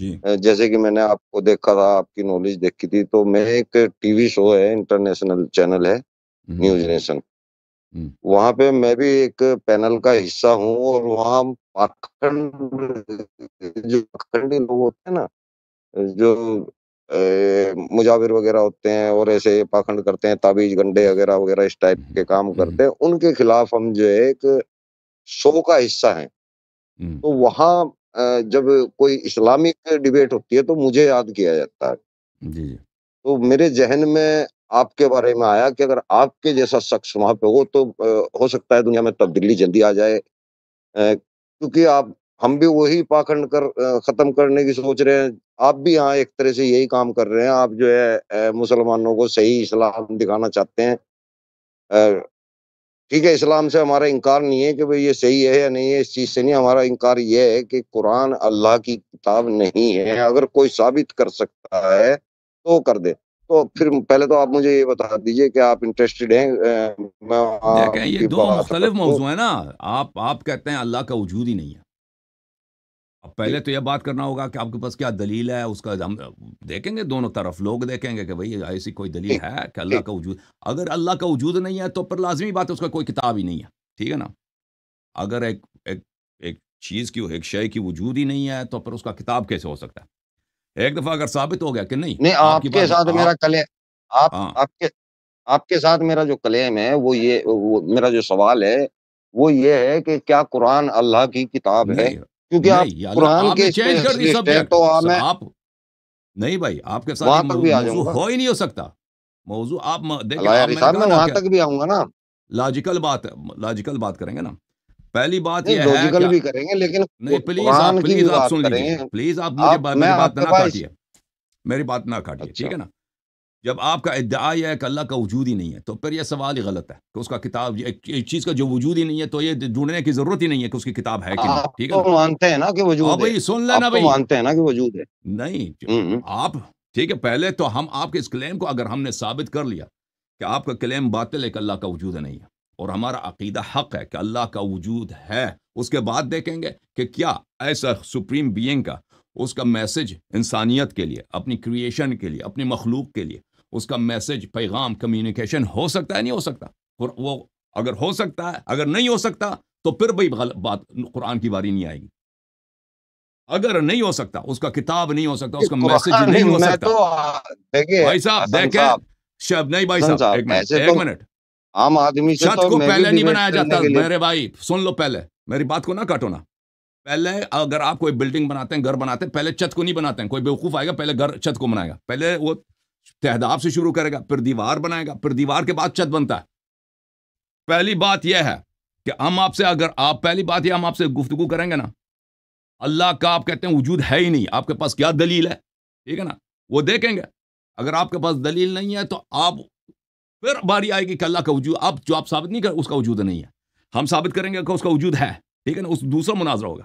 جی جیسے کہ میں نے آپ کو دیکھا تھا، آپ کی نالج دیکھی تھی، تو میں ایک ٹی وی شو ہے، انٹرنیشنل چینل ہے، ہوں، نیوز نیشن، ہوں، وہاں پہ میں بھی ایک پینل کا حصہ ہوں، اور وہاں پاکھنڈ جو پاکھنڈی لوگ ہوتے ہیں نا، جو مجاور وغیرہ ہوتے ہیں اور ایسے پاکھنڈ کرتے ہیں، تعویذ گنڈے وغیرہ وغیرہ اس ٹائپ کے کام ہوں، کرتے ہیں، ان کے خلاف ہم جو ہے ایک شو کا حصہ ہیں۔ ہوں، تو وہاں جب کوئی اسلامک ڈیبیٹ ہوتی ہے تو مجھے یاد کیا جاتا ہے، جی جی تو میرے ذہن میں آپ کے بارے میں آیا کہ اگر آپ کے جیسا شخص وہاں پہ ہو تو ہو سکتا ہے دنیا میں تبدیلی جلدی آ جائے، کیونکہ ہم بھی وہی پاکھنڈ ختم کرنے کی سوچ رہے ہیں، آپ بھی یہاں ایک طرح سے یہی کام کر رہے ہیں، آپ جو ہے مسلمانوں کو صحیح اسلام دکھانا چاہتے ہیں۔ ٹھیک ہے، اسلام سے ہمارا انکار نہیں ہے کہ بھئی یہ صحیح ہے یا نہیں ہے، اس چیز سے نہیں، ہمارا انکار یہ ہے کہ قرآن اللہ کی کتاب نہیں ہے، اگر کوئی ثابت کر سکتا ہے تو کر دے۔ تو پھر پہلے تو آپ مجھے یہ بتا دیجئے کہ آپ انٹرسٹڈ ہیں، میں دیکھیں، آپ یہ کی دو بات مختلف رکھوں۔ موضوع ہیں نا۔ آپ کہتے ہیں اللہ کا وجود ہی نہیں ہے۔ اب جی پہلے تو یہ بات کرنا ہوگا کہ آپ کے پاس کیا دلیل ہے، اس کا ہم دیکھیں گے، دونوں طرف لوگ دیکھیں گے کہ بھئی ایسی کوئی دلیل ٹھیک ہے کہ اللہ ٹھیک کا وجود۔ اگر اللہ کا وجود نہیں ہے تو پھر لازمی بات ہے اس کا کوئی کتاب ہی نہیں ہے، ٹھیک ہے نا۔ اگر ایک چیز کی، ایک شے کی وجود ہی نہیں ہے تو پھر اس کا کتاب کیسے ہو سکتا ہے؟ ایک دفعہ اگر ثابت ہو گیا کہ نہیں، نہیں، آپ کی آپ کے بات ساتھ میرا آپ آپ ہاں آپ کے آپ کے ساتھ میرا جو کلیم ہے وہ میرا جو سوال ہے وہ یہ ہے کہ کیا قرآن اللہ کی کتاب ہے؟ نہیں کیونکہ آپ نہیں، یہ اللہ قرآن آپ کے نے چینج کر دی اسپیشلسٹ ہیں سبجیکٹ۔ تو میں آپ نہیں بھائی، آپ کے ساتھ یہ وہاں تک بھی آ جاؤں موضوع گا۔ ہو ہی نہیں ہو سکتا۔ موضوع آپ دیکھیں، اللہ آپ یاری میں نے صاحب، کہا میں نا وہاں کہ تک بھی آؤں گا نا۔ لاجیکل بات کریں گے نا۔ پہلی بات نہیں، یہ ہے کہ لوجیکل بھی کریں گے لیکن نہیں، قرآن کی بھی پلیز آپ بات سن کریں لیجئے، گے۔ پلیز آپ مجھے میری آپ بات کے نہ پاس کاٹیے، میری بات نہ کاٹیے، ٹھیک اچھا ہے نا۔ جب آپ کا ادعا یہ ہے کہ اللہ کا وجود ہی نہیں ہے تو پھر یہ سوال ہی غلط ہے کہ اس کا کتاب، ایک چیز کا جو وجود ہی نہیں ہے تو یہ ڈھونڈنے کی ضرورت ہی نہیں ہے کہ اس کی کتاب ہے کہ نہیں، آپ ٹھیک ہے تو نا۔ مانتے ہیں نا کہ اب وجود ہے، بھائی سن لینا آپ تو بھائی، مانتے ہیں نا کہ وجود ہے۔ نہیں ہوں آپ ٹھیک ہے، پہلے تو ہم آپ کے اس کلیم کو اگر ہم نے ثابت کر لیا کہ آپ کا کلیم باطل ہے کہ اللہ کا وجود نہیں ہے، اور ہمارا عقیدہ حق ہے کہ اللہ کا وجود ہے، اس کے بعد دیکھیں گے کہ کیا ایسا سپریم بینگ کا، اس کا میسج انسانیت کے لیے، اپنی کریشن کے لیے، اپنی مخلوق کے لیے، اس کا میسج، پیغام، کمیونیکیشن ہو سکتا ہے نہیں ہو سکتا؟ اور وہ اگر ہو سکتا ہے، اگر نہیں ہو سکتا تو پھر بھائی بات قرآن کی باری نہیں آئے گی۔ اگر نہیں ہو سکتا، اس کا کتاب نہیں ہو سکتا، یہ اس کا میسج قرآن نہیں ہو میں سکتا۔ تو دیکھیے بھائی صاحب حسن دیکھیں، صاحب، نہیں بھائی حسن صاحب، صاحب ایک منٹ ایسے ایک تو منٹ۔ عام آدمی سے چھت تو کو میں بھی پہلے نہیں ڈیبیٹ بنایا کرنے جاتا کے لیے۔ میرے بھائی، سن لو پہلے میری بات کو نہ کاٹو نا۔ پہلے اگر آپ کوئی بلڈنگ بناتے ہیں، گھر بناتے ہیں، پہلے چھت کو نہیں بناتے ہیں۔ کوئی بیوقوف آئے گا پہلے گھر چھت کو بنائے گا، پہلے وہ تہداب سے شروع کرے گا، پھر دیوار بنائے گا، پھر دیوار کے بعد چھت بنتا ہے۔ پہلی بات یہ ہے کہ ہم آپ سے، اگر آپ پہلی بات یہ ہم آپ سے گفتگو کریں گے نا، اللہ کا آپ کہتے ہیں وجود ہے ہی نہیں، آپ کے پاس کیا دلیل ہے، ٹھیک ہے نا، وہ دیکھیں گے۔ اگر آپ کے پاس دلیل نہیں ہے تو آپ پھر باری آئے گی کہ اللہ کا وجود، آپ ثابت نہیں کر، اس کا وجود نہیں ہے، ہم ثابت کریں گے کہ اس کا وجود ہے، ٹھیک ہے نا، اس دوسرا مناظرہ ہوگا۔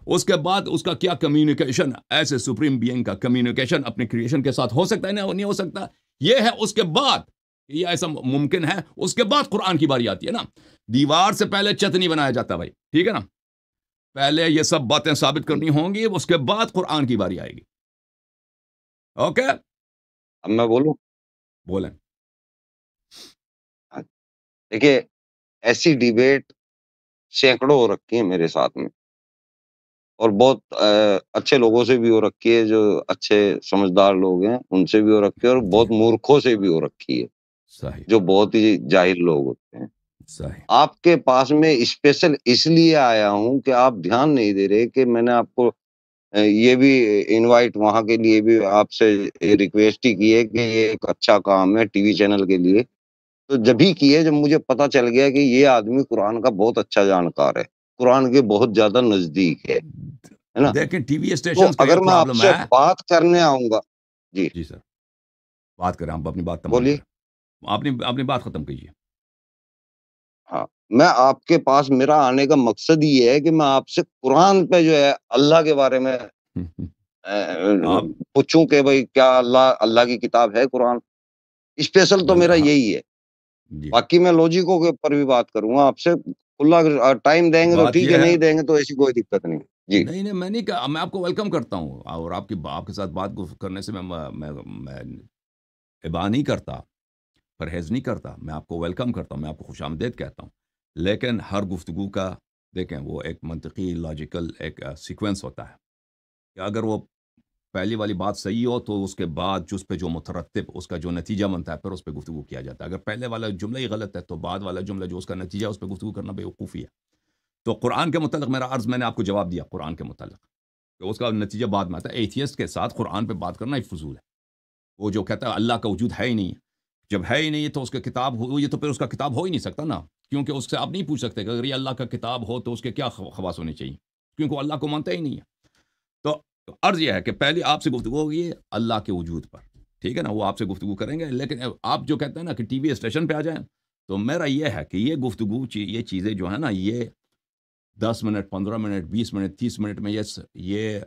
اس کے بعد اس کا کیا کمیونیکیشن ایسے سپریم بینگ کا کمیونیکیشن اپنے کریشن کے ساتھ ہو سکتا ہے، نہیں ہو سکتا، یہ ہے اس کے بعد، یہ ایسا ممکن ہے، اس کے بعد قرآن کی باری آتی ہے نا۔ دیوار سے پہلے چھت نہیں بنایا جاتا بھائی، ٹھیک ہے نا، پہلے یہ سب باتیں ثابت کرنی ہوں گی، اس کے بعد قرآن کی باری آئے گی۔ اوکے، اب میں بولوں؟ بولیں۔ دیکھیے، ایسی ڈیبیٹ سینکڑوں ہو رکھی ہیں میرے ساتھ میں، اور بہت اچھے لوگوں سے بھی ہو رکھی ہے، جو اچھے سمجھدار لوگ ہیں ان سے بھی ہو رکھی ہے، اور جی، بہت مورکھوں سے بھی ہو رکھی ہے، صحیح جو بہت ہی جاہل لوگ ہوتے ہیں۔ صحیح۔ آپ کے پاس میں اسپیشل اس لیے آیا ہوں کہ آپ دھیان نہیں دے رہے کہ میں نے آپ کو یہ بھی انوائٹ وہاں کے لیے بھی آپ سے ریکویسٹ ہی کی ہے کہ یہ ایک اچھا کام ہے ٹی وی چینل کے لیے، تو جب ہی کی ہے جب مجھے پتا چل گیا کہ یہ آدمی قرآن کا بہت اچھا جانکار ہے، قرآن کے بہت زیادہ نزدیک ہے نا۔ دیکھیں، ٹی وی تو اسٹیشنز کا یہ اگر میں آپ پرابلم سے ہے۔ بات کرنے آؤں گا، جی جی سر، بات کریں، آپ اپنی بات تمام بولیے۔ کریں، اپنی بات ختم کیجیے۔ ہاں، میں آپ کے پاس، میرا آنے کا مقصد یہ ہے کہ میں آپ سے قرآن پہ جو ہے اللہ کے بارے میں آپ پوچھوں کہ بھئی کیا اللہ کی کتاب ہے قرآن؟ اسپیشل تو میرا ہاں یہی ہے۔ جی، باقی میں لوجیکوں کے اوپر بھی بات کروں گا آپ سے، کھلا ٹائم دیں گے تو بات ٹھیک یہ ہے، ہے، نہیں دیں گے تو ایسی کوئی دقت نہیں۔ جی نہیں نہیں، میں نہیں کہا، میں آپ کو ویلکم کرتا ہوں، اور آپ کے ساتھ بات کرنے سے میں ابا نہیں کرتا، پرہیز نہیں کرتا، میں آپ کو ویلکم کرتا ہوں، میں آپ کو خوش آمدید کہتا ہوں، لیکن ہر گفتگو کا دیکھیں وہ ایک منطقی لاجیکل ایک سیکوینس ہوتا ہے کہ اگر وہ پہلی والی بات صحیح ہو تو اس کے بعد جو اس پہ جو مترتب اس کا جو نتیجہ بنتا ہے پھر اس پہ گفتگو کیا جاتا ہے. اگر پہلے والا جملہ ہی غلط ہے تو بعد والا جملہ جو اس کا نتیجہ ہے اس پہ گفتگو کرنا بیوقوفی ہے. تو قرآن کے متعلق میرا عرض میں نے آپ کو جواب دیا قرآن کے متعلق کہ اس کا نتیجہ بعد میں آتا ہے. ایتھیسٹ کے ساتھ قرآن پہ بات کرنا ہی فضول ہے. وہ جو کہتا ہے اللہ کا وجود ہے ہی نہیں ہے، جب ہے ہی نہیں ہے تو اس کے کتاب ہوئی تو پھر اس کا کتاب ہو ہی نہیں سکتا نا، کیونکہ اس سے آپ نہیں پوچھ سکتے کہ اگر یہ اللہ کا کتاب ہو تو اس کے کیا خواص ہونے چاہیے، کیونکہ وہ اللہ کو مانتا ہی نہیں ہے. تو عرض یہ ہے کہ پہلے آپ سے گفتگو ہوگی ہے اللہ کے وجود پر، ٹھیک ہے نا، وہ آپ سے گفتگو کریں گے. لیکن آپ جو کہتے ہیں نا کہ ٹی وی اسٹیشن پہ آ جائیں، تو میرا یہ ہے کہ یہ گفتگو یہ چیزیں جو ہیں نا یہ 10 منٹ 15 منٹ 20 منٹ 30 منٹ میں یہ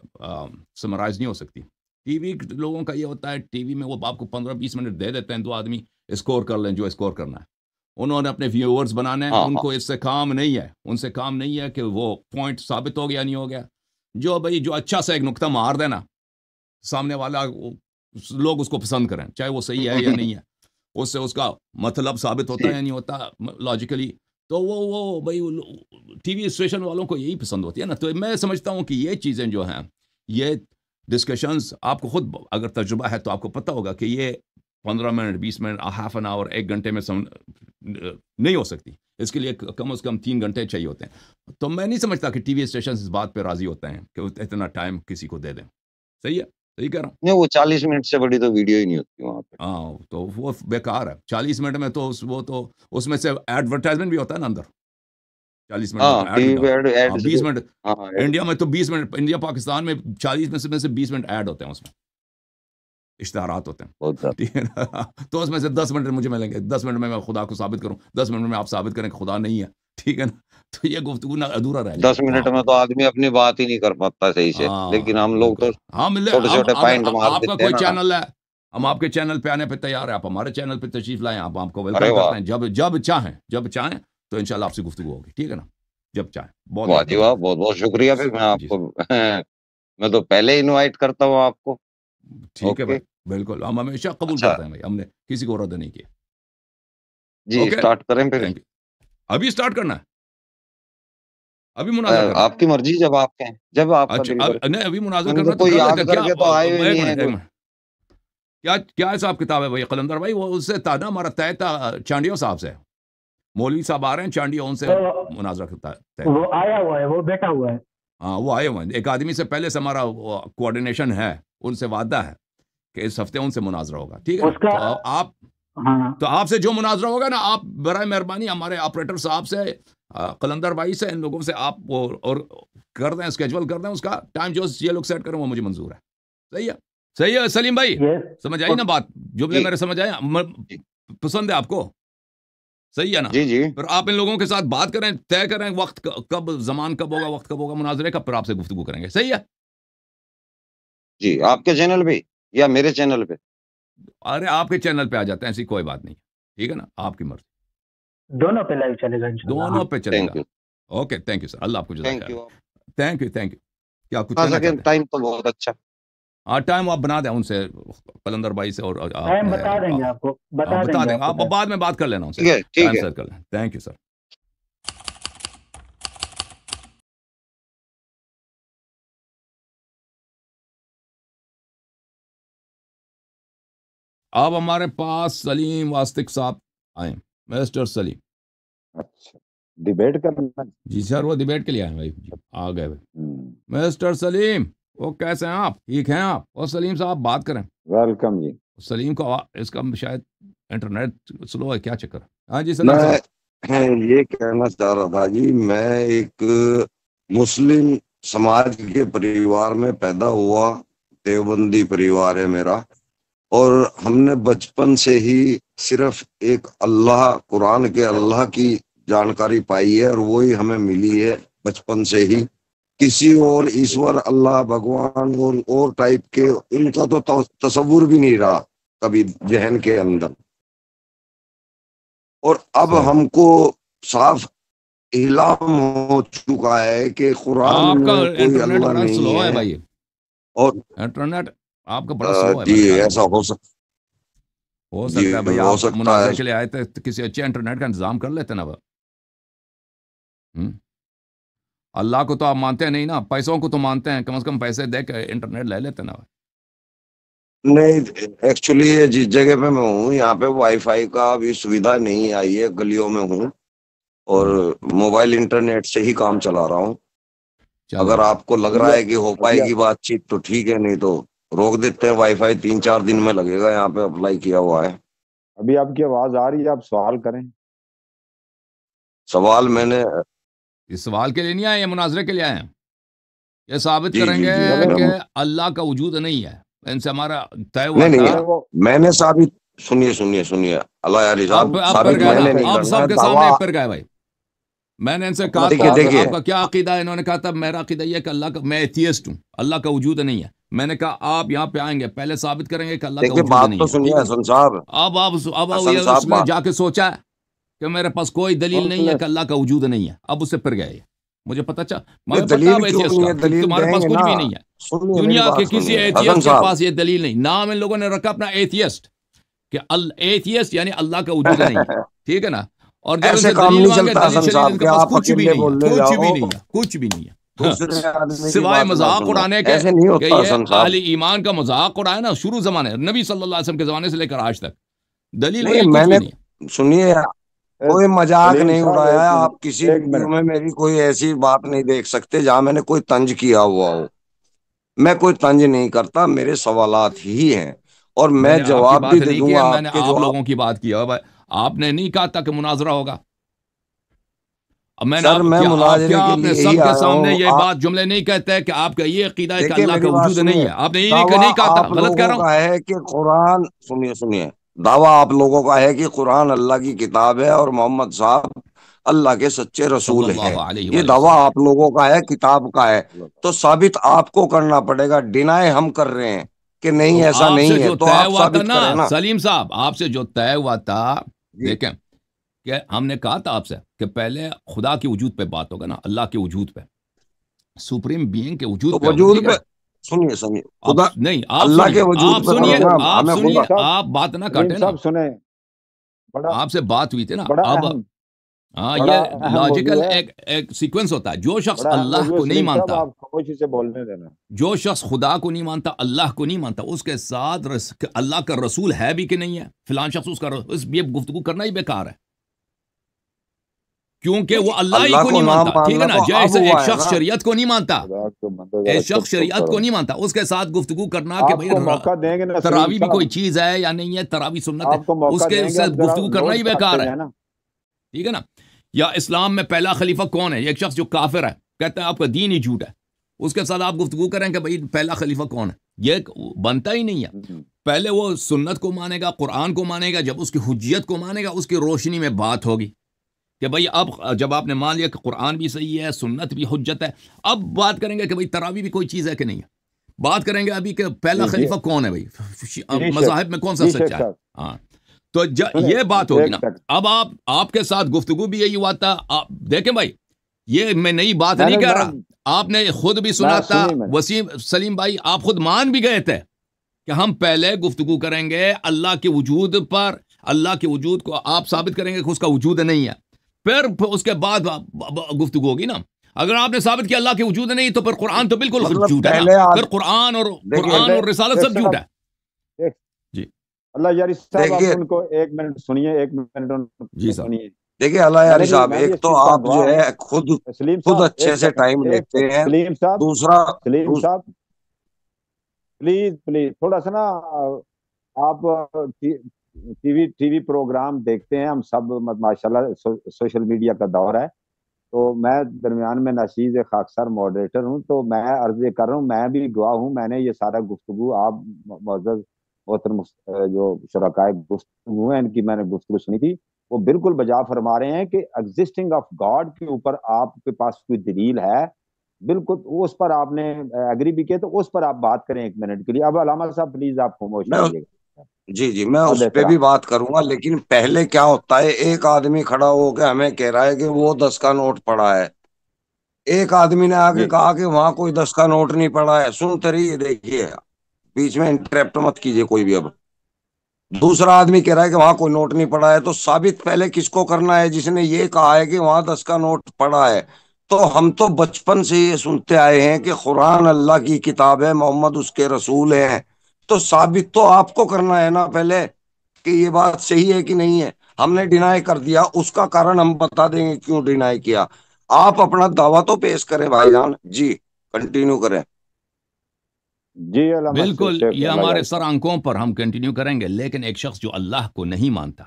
سمرائز نہیں ہو سکتی. ٹی وی لوگوں کا یہ ہوتا ہے، ٹی وی میں وہ آپ کو 15-20 منٹ دے دیتے ہیں، دو آدمی اسکور کر لیں جو اسکور کرنا ہے. انہوں نے اپنے ویورز بنانے ہیں، ہاں ان ہاں کو اس سے کام نہیں ہے، ان سے کام نہیں ہے کہ وہ پوائنٹ ثابت ہو گیا نہیں ہو گیا. جو بھائی جو اچھا سا ایک نقطہ مار دینا سامنے والا، لوگ اس کو پسند کریں چاہے وہ صحیح ہے یا نہیں ہے، اس سے اس کا مطلب ثابت ہوتا ہے جی یا نہیں ہوتا لاجیکلی. تو وہ بھائی ٹی وی اسٹیشن والوں کو یہی پسند ہوتی ہے نا. تو میں سمجھتا ہوں کہ یہ چیزیں جو ہیں یہ ڈسکشنز آپ کو خود اگر تجربہ ہے تو آپ کو پتہ ہوگا کہ یہ 15 minute 20 minute half an hour 1 گھنٹے میں نہیں ہو سکتی. اس کے لیے کم از کم 3 گھنٹے چاہیے ہوتے ہیں. تو میں نہیں سمجھتا کہ ٹی وی اسٹیشن اس بات پہ راضی ہوتے ہیں کہ اتنا ٹائم کسی کو دے دیں. صحیح ہے، صحیح کہہ رہا ہوں. نہیں، وہ 40 منٹ سے بڑی تو ویڈیو ہی نہیں ہوتی وہاں پہ. ہاں تو وہ بیکار ہے. 40 منٹ میں تو وہ تو اس میں سے ایڈورٹائزمنٹ بھی ہوتا ہے نا اندر. 40 منٹ میں ہاں تو ٹی ایڈ بھی وی پہ ڈالتے. ہاں ایڈ 20 منٹ ہاں انڈیا میں تو 20 منٹ، انڈیا پاکستان میں 40 میں سے 20 منٹ ایڈ ہوتے ہیں، اس میں اشتہارات ہوتے ہیں. بہت زیادہ. ٹھیک ہے نا. تو اس میں سے 10 منٹ مجھے ملیں گے، 10 منٹ میں میں خدا کو ثابت کروں، 10 منٹ میں آپ ثابت کریں کہ خدا نہیں ہے. ٹھیک ہے نا. تو یہ گفتگو نہ ادھورا رہ جائے 10 گا وہاں منٹ پہ. میں تو آدمی اپنی بات ہی نہیں کر پاتا صحیح سے، لیکن ہاں ہم لوگ بالکل. تو ہم چھوٹے چھوٹے اگر پوائنٹ مار آپ کا دیتے ہیں کوئی نا. چینل ہے، ہم آپ کے چینل پہ آنے پہ تیار ہیں، آپ ہمارے چینل پہ تشریف لائیں، آپ کو ارے ویلکم واہ کرتے ہیں جب چاہیں تو انشاءاللہ آپ سے گفتگو ہوگی. ٹھیک ہے نا، جب چاہیں. بہت واہ بہت جی واہ، دھنیواد. بہت بہت شکریہ. پھر میں آپ جی کو میں تو پہلے انوائٹ کرتا ہوں آپ کو. ٹھیک ہے اوکے بھائی، بالکل ہم ہمیشہ قبول اچھا کرتے ہیں بھائی، ہم نے کسی کو رد نہیں کیا. جی، اوکے، اسٹارٹ کریں پھر. Thank you. ابھی اسٹارٹ کرنا ہے، ابھی مناظرہ کرنا ہے. آپ کی مرضی، جب آپ کہیں، جب آپ کا اچھا دل کرے. نہیں ابھی مناظرہ میں نے کرنا تو ہے تو کوئی کر یاد لیتے ہیں. کر کیا کے تو آئے ہوئے ایک نہیں منٹ ایک ہے. منٹ، کیا حساب کتاب ہے بھائی قلندر بھائی؟ وہ اس سے تھا نا ہمارا طے تھا چانڈیوں صاحب سے. مولوی صاحب آ رہے ہیں چانڈیوں، ان سے مناظرہ طے تھا. وہ آیا ہوا ہے، وہ بیٹھا ہوا ہے. ہاں وہ آئے ہوئے ہیں. ایک آدمی سے پہلے سے ہمارا کوآرڈینیشن ہے، ان سے وعدہ ہے کہ اس ہفتے ان سے مناظرہ ہوگا. ٹھیک ہے نا. اس کا تو آپ سے جو مناظرہ ہوگا نا، آپ برائے مہربانی ہمارے آپریٹر صاحب سے، قلندر بھائی سے، ان لوگوں سے آپ وہ اور کر دیں، اسکیجول کر دیں. اس کا ٹائم جو یہ لوگ سیٹ کریں وہ مجھے منظور ہے. صحیح ہے، صحیح ہے سلیم بھائی، سمجھ آئی نا بات؟ جملے جی میرے سمجھ آئے، جی پسند ہے آپ کو؟ صحیح ہے نا. جی جی پھر آپ ان لوگوں کے ساتھ بات کریں، طے کریں وقت کب، زمان کب ہوگا، وقت کب ہوگا مناظرے کا، پھر آپ سے گفتگو کریں گے. صحیح ہے. جی. آپ کے چینل پہ یا میرے چینل پہ؟ ارے آپ کے چینل پہ آ جاتے ہیں، ایسی کوئی بات نہیں. ٹھیک ہے نا، آپ کی مرضی. دونوں پہ لائیو چلے گا انشاءاللہ. دونوں پہ چلے گا. Thank you okay thank you sir, اللہ آپ کو جزائے تھینک خیر. یو. Thank you. کیا کچھ آ کہنا سکیں چاہتے ہیں؟ ٹائم تو بہت اچھا. ہاں ٹائم آپ بنا دیں ان سے، قلندر بھائی سے، اور ٹائم بتا دیں گے آپ کو، بتا بتا دیں گے. آپ آپ کو. بعد میں بات کر لینا ان سے، ٹھیک ہے ٹھیک ٹائم ہے. سیٹ کر لیں. تھینک یو سر. اب ہمارے پاس سلیم واسطق صاحب آئیں. مسٹر سلیم. اچھا، ڈیبیٹ کرنا. جی سر، وہ ڈیبیٹ کے لیے آئے بھائی. جی آ گئے بھائی. مسٹر سلیم، وہ کیسے ہیں آپ؟ ٹھیک ہیں آپ؟ اور سلیم صاحب بات کریں. ویلکم جی. سلیم کو اس کا شاید انٹرنیٹ سلو ہے، کیا چکر؟ ہاں جی سلیم صاحب. میں یہ کہنا چاہ رہا تھا جی، میں ایک مسلم سماج کے پریوار میں پیدا ہوا، دیوبندی پریوار ہے میرا، اور ہم نے بچپن سے ہی صرف ایک اللہ، قرآن کے اللہ کی جانکاری پائی ہے، اور وہی ہمیں ملی ہے بچپن سے ہی. کسی اور ایشور، اللہ، بھگوان اور ٹائپ کے ان کا تو تصور بھی نہیں رہا کبھی ذہن کے اندر. اور اب صحیح. ہم کو صاف اعلام ہو چکا ہے کہ قرآن آپ کا میں کوئی انٹرنیٹ اللہ بڑا نہیں سلو ہے ہے، بھائی، اور انٹرنیٹ آپ کا بڑا سلو ہے جی میرے خیال ایسا میں. ہو جی سکتا ہے بھائی ہو آپ سکتا ہے. مناظرے کے لیے آئے تھے تو کسی اچھے انٹرنیٹ کا انتظام کر لیتے نا. اللہ کو تو آپ مانتے نہیں نا، پیسوں کو تو مانتے ہیں، کم از کم پیسے دے کے انٹرنیٹ لے لیتے نا. نہیں ایکچولی جس جگہ پہ میں ہوں یہاں پہ وائی فائی کا بھی سویدھا نہیں آئی ہے، گلیوں میں ہوں اور موبائل انٹرنیٹ سے ہی کام چلا رہا ہوں. چلے اگر بھائی. آپ کو لگ رہا ہے کہ ہو پائے گی بات چیت تو ٹھیک ہے، نہیں تو روک دیتے ہیں. وائی فائی 3-4 دن میں لگے گا، یہاں پہ اپلائی کیا ہوا ہے. ابھی آپ کی آواز آ رہی ہے، آپ سوال کریں. سوال میں نے اس سوال کے لیے نہیں آئے، یہ مناظرے کے لیے آئے ہیں. یہ ثابت جی کریں جی گے جی کہ اللہ کا وجود نہیں ہے. ان سے ہمارا طے ہوا نہیں تھا. نہیں میں نے ثابت سنیے اللہ یاری صاحب اب پھر ثابت گئے میں نا، نے نہیں اب کرنا ہے سب کے سامنے دعویٰ. پھر گئے بھائی. میں نے ان سے کہا دیکھیے تھا دیکھیے آپ کا کیا عقیدہ ہے، انہوں نے کہا تھا میرا عقیدہ یہ ہے کہ اللہ کا، میں ایتھیسٹ ہوں، اللہ کا وجود نہیں ہے. میں نے کہا آپ یہاں پہ آئیں گے پہلے ثابت کریں گے کہ اللہ کا دیکھیے وجود یہ نہیں تو ہے، سنیے ٹھیک ہے. حسن صاحب. اب حسن یہ اس صاحب نے بات جا کے سوچا ہے کہ میرے پاس کوئی دلیل نہیں ہے کہ اللہ کا وجود نہیں ہے. اب اس سے پھر گئے. مجھے پتا چلا، یہ مجھے پتا دلیل اب کیوں ایتھیسٹ نہیں کا ہے؟ کہ دلیل تمہارے دیں پاس گے کچھ نا. بھی نہیں ہے. سنیے میری دنیا کے بات کسی سنیے حسن ایتھیسٹ کے صاحب. پاس یہ دلیل نہیں. نام ان لوگوں نے رکھا اپنا ایتھیسٹ، کہ ایتھیسٹ یعنی اللہ کا وجود نہیں ہے، ٹھیک ہے نا. اور جب ان ایسے سے کام دلیل نہیں مانگے، چلتا دلیل حسن شلیل ان صاحب کے کہ پاس آپ کچھ بھی اکیلے نہیں ہے، بولنے کچھ بھی جاؤ نہیں ہے، کچھ بھی نہیں ہے. دوسرے آدمی کی سوائے بات نہ مذاق سنو. اڑانے کے ایسے نہیں کہ ہوتا یہ حسن صاحب. اہل ایمان کا مذاق اڑایا نا شروع زمانے، نبی صلی اللہ علیہ وسلم کے زمانے سے لے کر آج تک. دلیل نہیں ولیل میں کچھ بھی نے نہیں ہے. سنیے کوئی مذاق سلیم نہیں صاحب اڑایا. ایک منٹ، آپ کسی ایک ویڈیو منٹ. میں میری کوئی ایسی بات نہیں دیکھ سکتے جہاں میں نے کوئی طنز کیا ہوا ہو. میں کوئی طنز نہیں کرتا، میرے سوالات ہی ہیں اور میں میں نے آپ کی جواب بھی بات دے نہیں دوں کیا، گا میں آپ نے کے آپ جواب. لوگوں کی بات کی. اب آپ نے نہیں کہا تھا کہ مناظرہ ہوگا. اب میں نے سر میں کیا مناظرے کے آپ نے لیے ہی سب کے آیا سامنے ہوں. یہ آپ بات جملے نہیں کہتے کہ آپ کا یہ عقیدہ ہے کہ دیکھیے اللہ کا میری بات وجود نہیں سنیے. ہے. آپ نے یہ دعویٰ نہیں کہا تھا، آپ غلط کہہ لوگوں رہا ہوں. کا ہے کہ قرآن سنیے دعویٰ آپ لوگوں کا ہے کہ قرآن اللہ کی کتاب ہے اور محمد صاحب اللہ کے سچے صلی رسول ہیں. اللہ علیہ یہ وآلہ دعویٰ وسلم. آپ لوگوں کا ہے، کتاب کا ہے. تو ثابت آپ کو کرنا پڑے گا. ڈینائے ہم کر رہے ہیں کہ نہیں تو ایسا آپ سے نہیں ہے، جو تو طے آپ ہوا تھا ثابت نا کریں نا. سلیم صاحب، آپ سے جو طے ہوا تھا، جی دیکھیں کہ ہم نے کہا تھا آپ سے کہ پہلے خدا کے وجود پہ بات ہوگا نا، اللہ کے وجود پہ، سپریم بینگ کے تو وجود پہ ہوگا، وجود ٹھیک ہے پہ نا. سنیے آپ خدا نہیں، آپ اللہ سنیے، کے وجود آپ پہ سنیے، کرو نا. آپ ہمیں سنیے، خدا. سلیم صاحب، آپ بات نہ سلیم کاٹے نا. صاحب سنیں. بڑا آپ سے بات ہوئی تھی نا. بڑا اب اہم ہاں، بڑا یہ اہم لاجیکل موضوع ہے. ایک سیکوینس ہوتا ہے. جو شخص بڑا اہم اللہ موضوع ہے کو نہیں سلیم صاحب، مانتا، آپ خاموشی سے بولنے دینا. جو شخص خدا کو نہیں مانتا، اللہ کو نہیں مانتا، اس کے ساتھ اللہ کا رسول ہے بھی کہ نہیں ہے، فلان شخص اس کا یہ گفتگو کرنا ہی بیکار ہے. کیونکہ وہ اللہ ہی اللہ کو کو نہیں نہ مانتا، ٹھیک ہے ماننا نا. تو اب جیسے ایک ہوا ہے شخص نا. شریعت کو نہیں مانتا، خدا کے بندے ذرا ایک شخص چپ شریعت کرو. کو نہیں مانتا، اس کے ساتھ گفتگو کرنا کہ آپ بھائی کو موقع دیں گے نا سلیم تراوی بھی کوئی صاحب، چیز ہے یا نہیں ہے، تراوی سنت ہے، آپ کو اس موقع کے دیں اس گے. سے آپ ذرا گفتگو کرنا ہی نوٹ بیکار کرتے ہے، جائیں نا. ٹھیک ہے نا. یا اسلام میں پہلا خلیفہ کون ہے؟ ایک شخص جو کافر ہے، کہتا ہے آپ کا دین ہی جھوٹ ہے، اس کے ساتھ آپ گفتگو کریں کہ بھائی پہلا خلیفہ کون ہے. یہ بنتا ہی نہیں ہے. پہلے وہ سنت کو مانے گا، قرآن کو مانے گا، جب اس کی حجیت کو مانے گا اس کی روشنی میں بات ہوگی کہ بھائی اب جب آپ نے مان لیا کہ قرآن بھی صحیح ہے، سنت بھی حجت ہے، اب بات کریں گے کہ بھائی تراوی بھی کوئی چیز ہے کہ نہیں ہے. بات کریں گے ابھی کہ پہلا جی جی خلیفہ کون ہے بھائی، جی شیخ، مذاہب میں کون سا جی شیخ سچا ہے. صاحب ہاں، تو سنیں. یہ بات ہوگی ایک نا. سیکنڈ، اب آپ کے ساتھ گفتگو بھی یہی ہوا تھا. دیکھیں بھائی، یہ میں نئی بات میں نہیں نے کہہ میں رہا، آپ نے خود بھی میں سنا تھا. سنی میں نے. وسیم سلیم بھائی، آپ خود مان بھی گئے تھے کہ ہم پہلے گفتگو کریں گے اللہ کے وجود پر، اللہ کے وجود کو آپ ثابت کریں گے کہ اس کا وجود نہیں ہے، پھر اس کے بعد گفتگو ہوگی نا. اگر آپ نے ثابت کیا اللہ کے وجود نہیں تو پھر قرآن تو بالکل مطلب جھوٹ ہے نا. پہلے پھر قرآن دیکھیے اور رسالت شیخ سب جھوٹ صاحب، ہے. ایک جی اللہ یاری صاحب، آپ دیکھیے ان کو ایک منٹ سنیے، ایک منٹ ان جی کو صاحب. سنیے. دیکھیے اللہ یاری صاحب، میں بھی ایک اس تو چیز کا آپ گواہ جو ہے ہوں. سلیم خود صاحب اچھے ایک سے سیکنڈ، ٹائم ایک لیتے سیکنڈ. ہیں. سلیم صاحب، دوسرا سلیم صاحب پلیز پلیز تھوڑا سا نا، آپ ٹی وی پروگرام دیکھتے ہیں ہم سب ماشاءاللہ، سوشل میڈیا کا دور ہے، تو میں درمیان میں نشیز خاکسار ماڈریٹر ہوں، تو میں عرض کر رہا ہوں، میں بھی گواہ ہوں. میں نے یہ سارا گفتگو، آپ معزز محترم جو شرکائے گفتگو ہیں ان کی میں نے گفتگو سنی تھی، وہ بالکل بجا فرما رہے ہیں کہ ایگزسٹنگ آف گاڈ کے اوپر آپ کے پاس کوئی دلیل ہے، بالکل اس پر آپ نے ایگری بھی کیا، تو اس پر آپ بات کریں 1 منٹ کے لیے. اب علامہ صاحب پلیز آپ خاموش میں رہیے گا. جی جی، میں حد اس پہ احترام. بھی بات کروں گا، لیکن پہلے کیا ہوتا ہے، ایک آدمی کھڑا ہو کے ہمیں کہہ رہا ہے کہ وہ 10 کا نوٹ پڑا ہے، ایک آدمی نے آ کے جی کہا کہ وہاں کوئی 10 کا نوٹ نہیں پڑا ہے. سنتے رہیے، دیکھیے بیچ میں انٹرپٹ مت کیجیے کوئی بھی. اب دوسرا آدمی کہہ رہا ہے کہ وہاں کوئی نوٹ نہیں پڑا ہے، تو ثابت پہلے کس کو کرنا ہے؟ جس نے یہ کہا ہے کہ وہاں 10 کا نوٹ پڑا ہے. تو ہم تو بچپن سے یہ سنتے آئے ہیں کہ قرآن اللہ کی کتاب ہے، محمد اس کے رسول ہیں. تو ثابت تو آپ کو کرنا ہے نا پہلے کہ یہ بات صحیح ہے کہ نہیں ہے. ہم نے ڈینائی کر دیا، اس کا کارن ہم بتا دیں گے کیوں ڈینائی کیا. آپ اپنا دعویٰ تو پیش کریں بھائی جان. جی کنٹینیو کریں. جی علامہ بالکل، شیخ یہ اللہ ہمارے جاری سر صاحب. آنکھوں پر ہم کنٹینیو کریں گے. لیکن ایک شخص جو اللہ کو نہیں مانتا،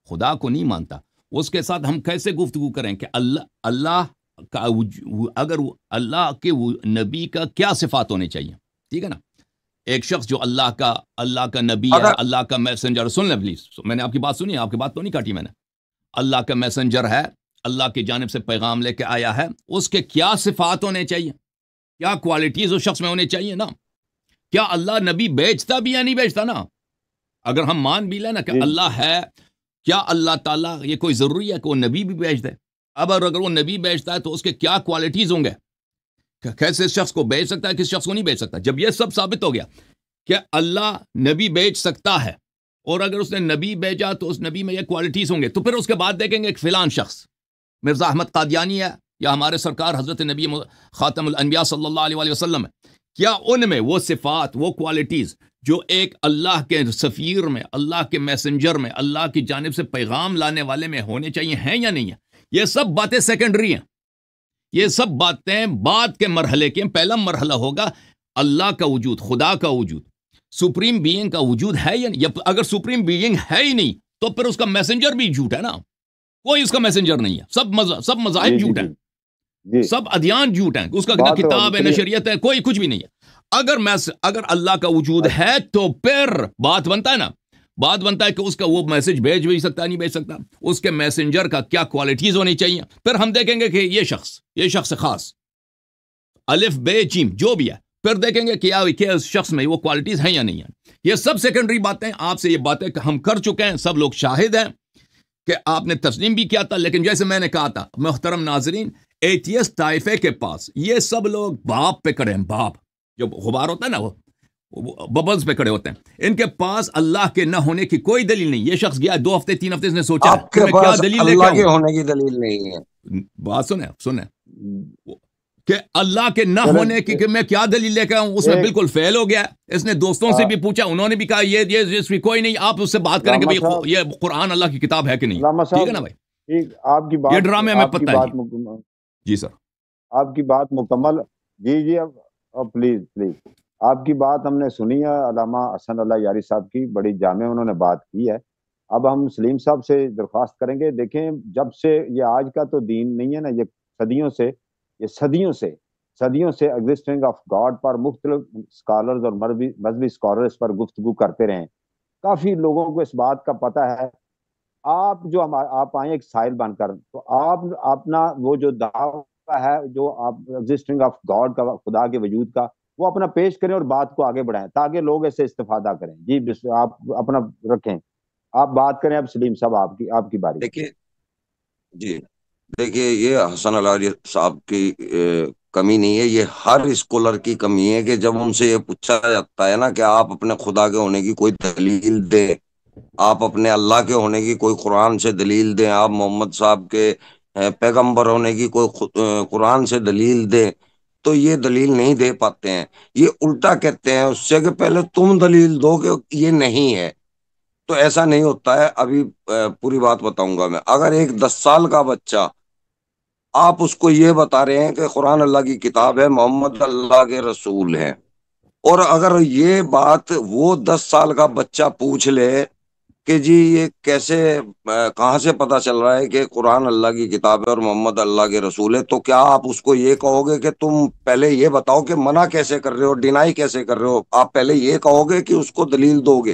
خدا کو نہیں مانتا، اس کے ساتھ ہم کیسے گفتگو کریں کہ اللہ کا اگر اللہ کے نبی کا کیا صفات ہونے چاہیے؟ ٹھیک ہے نا. ایک شخص جو اللہ کا نبی ہے، اگر اللہ کا میسنجر، سن لیں پلیز، میں نے آپ کی بات سنی، آپ کی بات تو نہیں کاٹی میں نے. اللہ کا میسنجر ہے، اللہ کی جانب سے پیغام لے کے آیا ہے، اس کے کیا صفات ہونے چاہیے، کیا کوالٹیز اس شخص میں ہونے چاہیے نا. کیا اللہ نبی بیچتا بھی یا نہیں بیچتا نا؟ اگر ہم مان بھی لیں نا کہ جی اللہ ہے، کیا اللہ تعالیٰ یہ کوئی ضروری ہے کہ وہ نبی بھی بیچ دے؟ اب اگر وہ نبی بیچتا ہے تو اس کے کیا کوالٹیز ہوں گے، کیسے اس شخص کو بیچ سکتا ہے، کس شخص کو نہیں بیچ سکتا. جب یہ سب ثابت ہو گیا کہ اللہ نبی بیچ سکتا ہے، اور اگر اس نے نبی بیچا تو اس نبی میں یہ کوالٹیز ہوں گے، تو پھر اس کے بعد دیکھیں گے ایک فلان شخص مرزا احمد قادیانی ہے یا ہمارے سرکار حضرت نبی خاتم الانبیاء صلی اللہ علیہ وسلم ہے، کیا ان میں وہ صفات، وہ کوالٹیز جو ایک اللہ کے سفیر میں، اللہ کے میسنجر میں، اللہ کی جانب سے پیغام لانے والے میں ہونے چاہیے ہیں یا نہیں ہیں؟ یہ سب باتیں سیکنڈری ہیں، یہ سب باتیں بعد کے مرحلے کے. پہلا مرحلہ ہوگا اللہ کا وجود، خدا کا وجود، سپریم بینگ کا وجود ہے یا نہیں. اگر سپریم بینگ ہے ہی نہیں تو پھر اس کا میسنجر بھی جھوٹ ہے نا. کوئی اس کا میسنجر نہیں ہے، سب مذاہب جی جی جھوٹ جی ہیں، جی. سب ادیان جھوٹ ہیں، اس کا نہ بات کتاب ہے نہ چلیے. شریعت ہے، کوئی کچھ بھی نہیں ہے. اگر اللہ کا وجود ہے تو پھر بات بنتا ہے نا، بات بنتا ہے کہ اس کا وہ میسج بھیج بھی سکتا ہے نہیں بھیج سکتا، اس کے میسنجر کا کیا کوالٹیز ہونی چاہیے. پھر ہم دیکھیں گے کہ یہ شخص خاص، الف بے جیم جو بھی ہے، پھر دیکھیں گے کہ اس شخص میں وہ کوالٹیز ہیں یا نہیں ہیں. یہ سب سیکنڈری باتیں. آپ سے یہ باتیں ہم کر چکے ہیں، سب لوگ شاہد ہیں کہ آپ نے تسلیم بھی کیا تھا. لیکن جیسے میں نے کہا تھا محترم ناظرین، ایتھیسٹ طائفے کے پاس یہ سب لوگ باپ پہ کڑے ہیں، باپ جو غبار ہوتا ہے نا، وہ ببلز پہ کڑے ہوتے ہیں. ان کے پاس اللہ کے نہ ہونے کی کوئی دلیل نہیں. یہ شخص گیا 2 ہفتے 3 ہفتے اس نے سوچا آپ کہ کے میں کیا پاس دلیل لے کے اللہ کے آؤں. ہونے کی دلیل نہیں ہے. بات سنیں کہ اللہ کے نہ چلیں ہونے کی کہ میں کیا دلیل لے کے آؤں. اس میں ایک بالکل فیل ہو گیا. اس نے دوستوں سے بھی پوچھا، انہوں نے بھی کہا یہ کوئی نہیں. آپ اس سے بات کریں کہ علامہ بھئی صاحب یہ قرآن اللہ کی کتاب ہے کہ نہیں. علامہ ٹھیک صاحب ہے نا بھائی، ٹھیک. آپ کی یہ بات ڈرامے ہمیں آپ کی پتہ ہے بات جی. جی سر. آپ کی بات مکمل. جی جی. اب پلیز پلیز آپ کی بات ہم نے سنی ہے. علامہ حسن اللہ یاری صاحب کی بڑی جامع انہوں نے بات کی ہے. اب ہم سلیم صاحب سے درخواست کریں گے. دیکھیں، جب سے یہ آج کا تو دین نہیں ہے نا، یہ صدیوں سے ایگزسٹنگ آف گاڈ پر مختلف اسکالرز اور مذہبی اسکالرز پر گفتگو کرتے رہے ہیں. کافی لوگوں کو اس بات کا پتہ ہے. آپ آئیں ایک سائل بن کر، تو آپ اپنا وہ جو دعویٰ ہے، جو آپ ایگزسٹنگ آف گاڈ کا، خدا کے وجود کا، وہ اپنا پیش کریں اور بات کو آگے بڑھائیں تاکہ لوگ ایسے استفادہ کریں. جی آپ اپنا رکھیں، آپ بات کریں. اب سلیم صاحب آپ کی باری. دیکھیے جی، دیکھیے یہ حسن علی صاحب کی کمی نہیں ہے، یہ ہر اسکالر کی کمی ہے کہ جب ان سے یہ پوچھا جاتا ہے نا کہ آپ اپنے خدا کے ہونے کی کوئی دلیل دیں، آپ اپنے اللہ کے ہونے کی کوئی قرآن سے دلیل دیں، آپ محمد صاحب کے پیغمبر ہونے کی کوئی قرآن سے دلیل دیں، تو یہ دلیل نہیں دے پاتے ہیں. یہ الٹا کہتے ہیں اس سے کہ پہلے تم دلیل دو کہ یہ نہیں ہے. تو ایسا نہیں ہوتا ہے. ابھی پوری بات بتاؤں گا میں. اگر ایک 10 سال کا بچہ، آپ اس کو یہ بتا رہے ہیں کہ قرآن اللہ کی کتاب ہے، محمد اللہ کے رسول ہیں، اور اگر یہ بات وہ 10 سال کا بچہ پوچھ لے کہ جی یہ کیسے، کہاں سے پتا چل رہا ہے کہ قرآن اللہ کی کتاب ہے اور محمد اللہ کے رسول ہے، تو کیا آپ اس کو یہ کہو گے کہ تم پہلے یہ بتاؤ کہ منع کیسے کر رہے ہو، ڈینائی کیسے کر رہے ہو؟ آپ پہلے یہ کہو گے کہ اس کو دلیل دو گے.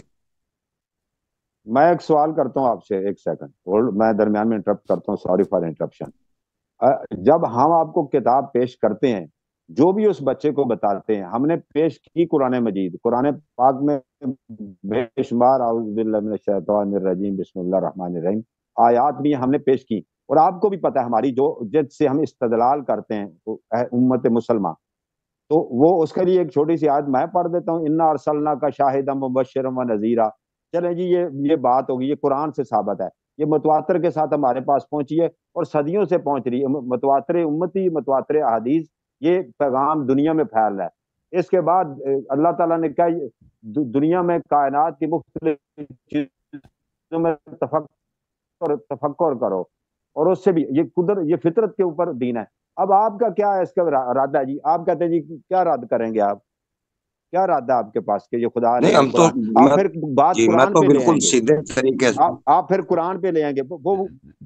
میں ایک سوال کرتا ہوں آپ سے، ایک سیکنڈ میں درمیان میں انٹرپٹ کرتا ہوں. Sorry for interruption. جب ہم آپ کو کتاب پیش کرتے ہیں جو بھی اس بچے کو بتاتے ہیں. ہم نے پیش کی قرآن مجید، قرآن پاک میں بے شمار اعوذ باللہ من الشیطان الرجیم بسم اللہ الرحمن الرحیم آیات بھی ہم نے پیش کی. اور آپ کو بھی پتہ ہے ہماری جو جس سے ہم استدلال کرتے ہیں امت مسلمہ، تو وہ اس کے لیے ایک چھوٹی سی آیت میں پڑھ دیتا ہوں. انا ارسلنا کا شاہدا مبشرا و نذیرا. چلیں جی یہ بات ہوگی، یہ قرآن سے ثابت ہے، یہ متواتر کے ساتھ ہمارے پاس پہنچی ہے اور صدیوں سے پہنچ رہی ہے. متواتر امتی، متواتر احادیث، یہ پیغام دنیا میں پھیل رہا ہے. اس کے بعد اللہ تعالیٰ نے کہا دنیا میں کائنات کی مختلف چیزوں میں تفکر کرو، اور اس سے بھی یہ فطرت کے اوپر دین ہے. اب آپ کا کیا ہے اس کا ارادہ ہے جی؟ آپ کہتے ہیں جی کیا رد کریں گے آپ؟ کیا ارادہ آپ کے پاس کہ یہ خدا نہیں، ہم تو آپ پھر بات جی میں قرآن تو پہ لے بالکل آئیں گے، سیدھے طریقے سے آپ پھر قرآن پہ لے آئیں گے، وہ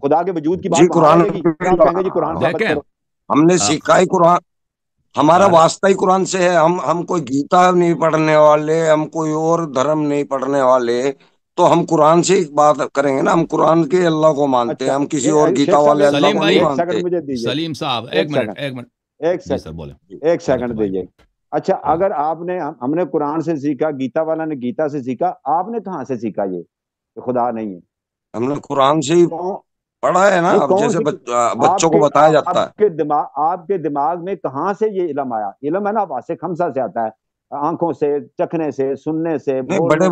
خدا کے وجود کی جی بات وہاں قرآن رہے گی کہ آپ کہیں گے جی قرآن ثابت دیکھیں کرو. ہم نے سیکھا ہی قرآن، ہمارا واسطہ ہی قرآن سے ہے. ہم کوئی گیتا نہیں پڑھنے والے، ہم کوئی اور دھرم نہیں پڑھنے والے، تو ہم قرآن سے ہی بات کریں گے نا. ہم قرآن کے اللہ کو مانتے ہیں، ہم کسی اور گیتا شیخ صاحب والے اللہ سلیم کو بھائی، نہیں ایک مانتے. سیکنڈ مجھے دیجیے، سلیم صاحب ایک ایک منٹ سیکنڈ، ایک منٹ ایک جی سیکنڈ، سر بولیں. ایک سیکنڈ دیجیے. اچھا اگر آپ نے، ہم نے قرآن سے سیکھا، گیتا والا نے گیتا سے سیکھا، آپ نے کہاں سے سیکھا یہ کہ خدا نہیں ہے؟ ہم نے قرآن سے ہی پڑھا ہے نا. یہ اب کون جیسے سی بچوں کو بتایا جاتا ہے. آپ کے دماغ میں کہاں سے یہ علم آیا؟ علم ہے نا واسع خمسہ سے آتا ہے، آنکھوں سے، چکھنے سے، سننے سے، نہیں، بولنے سے.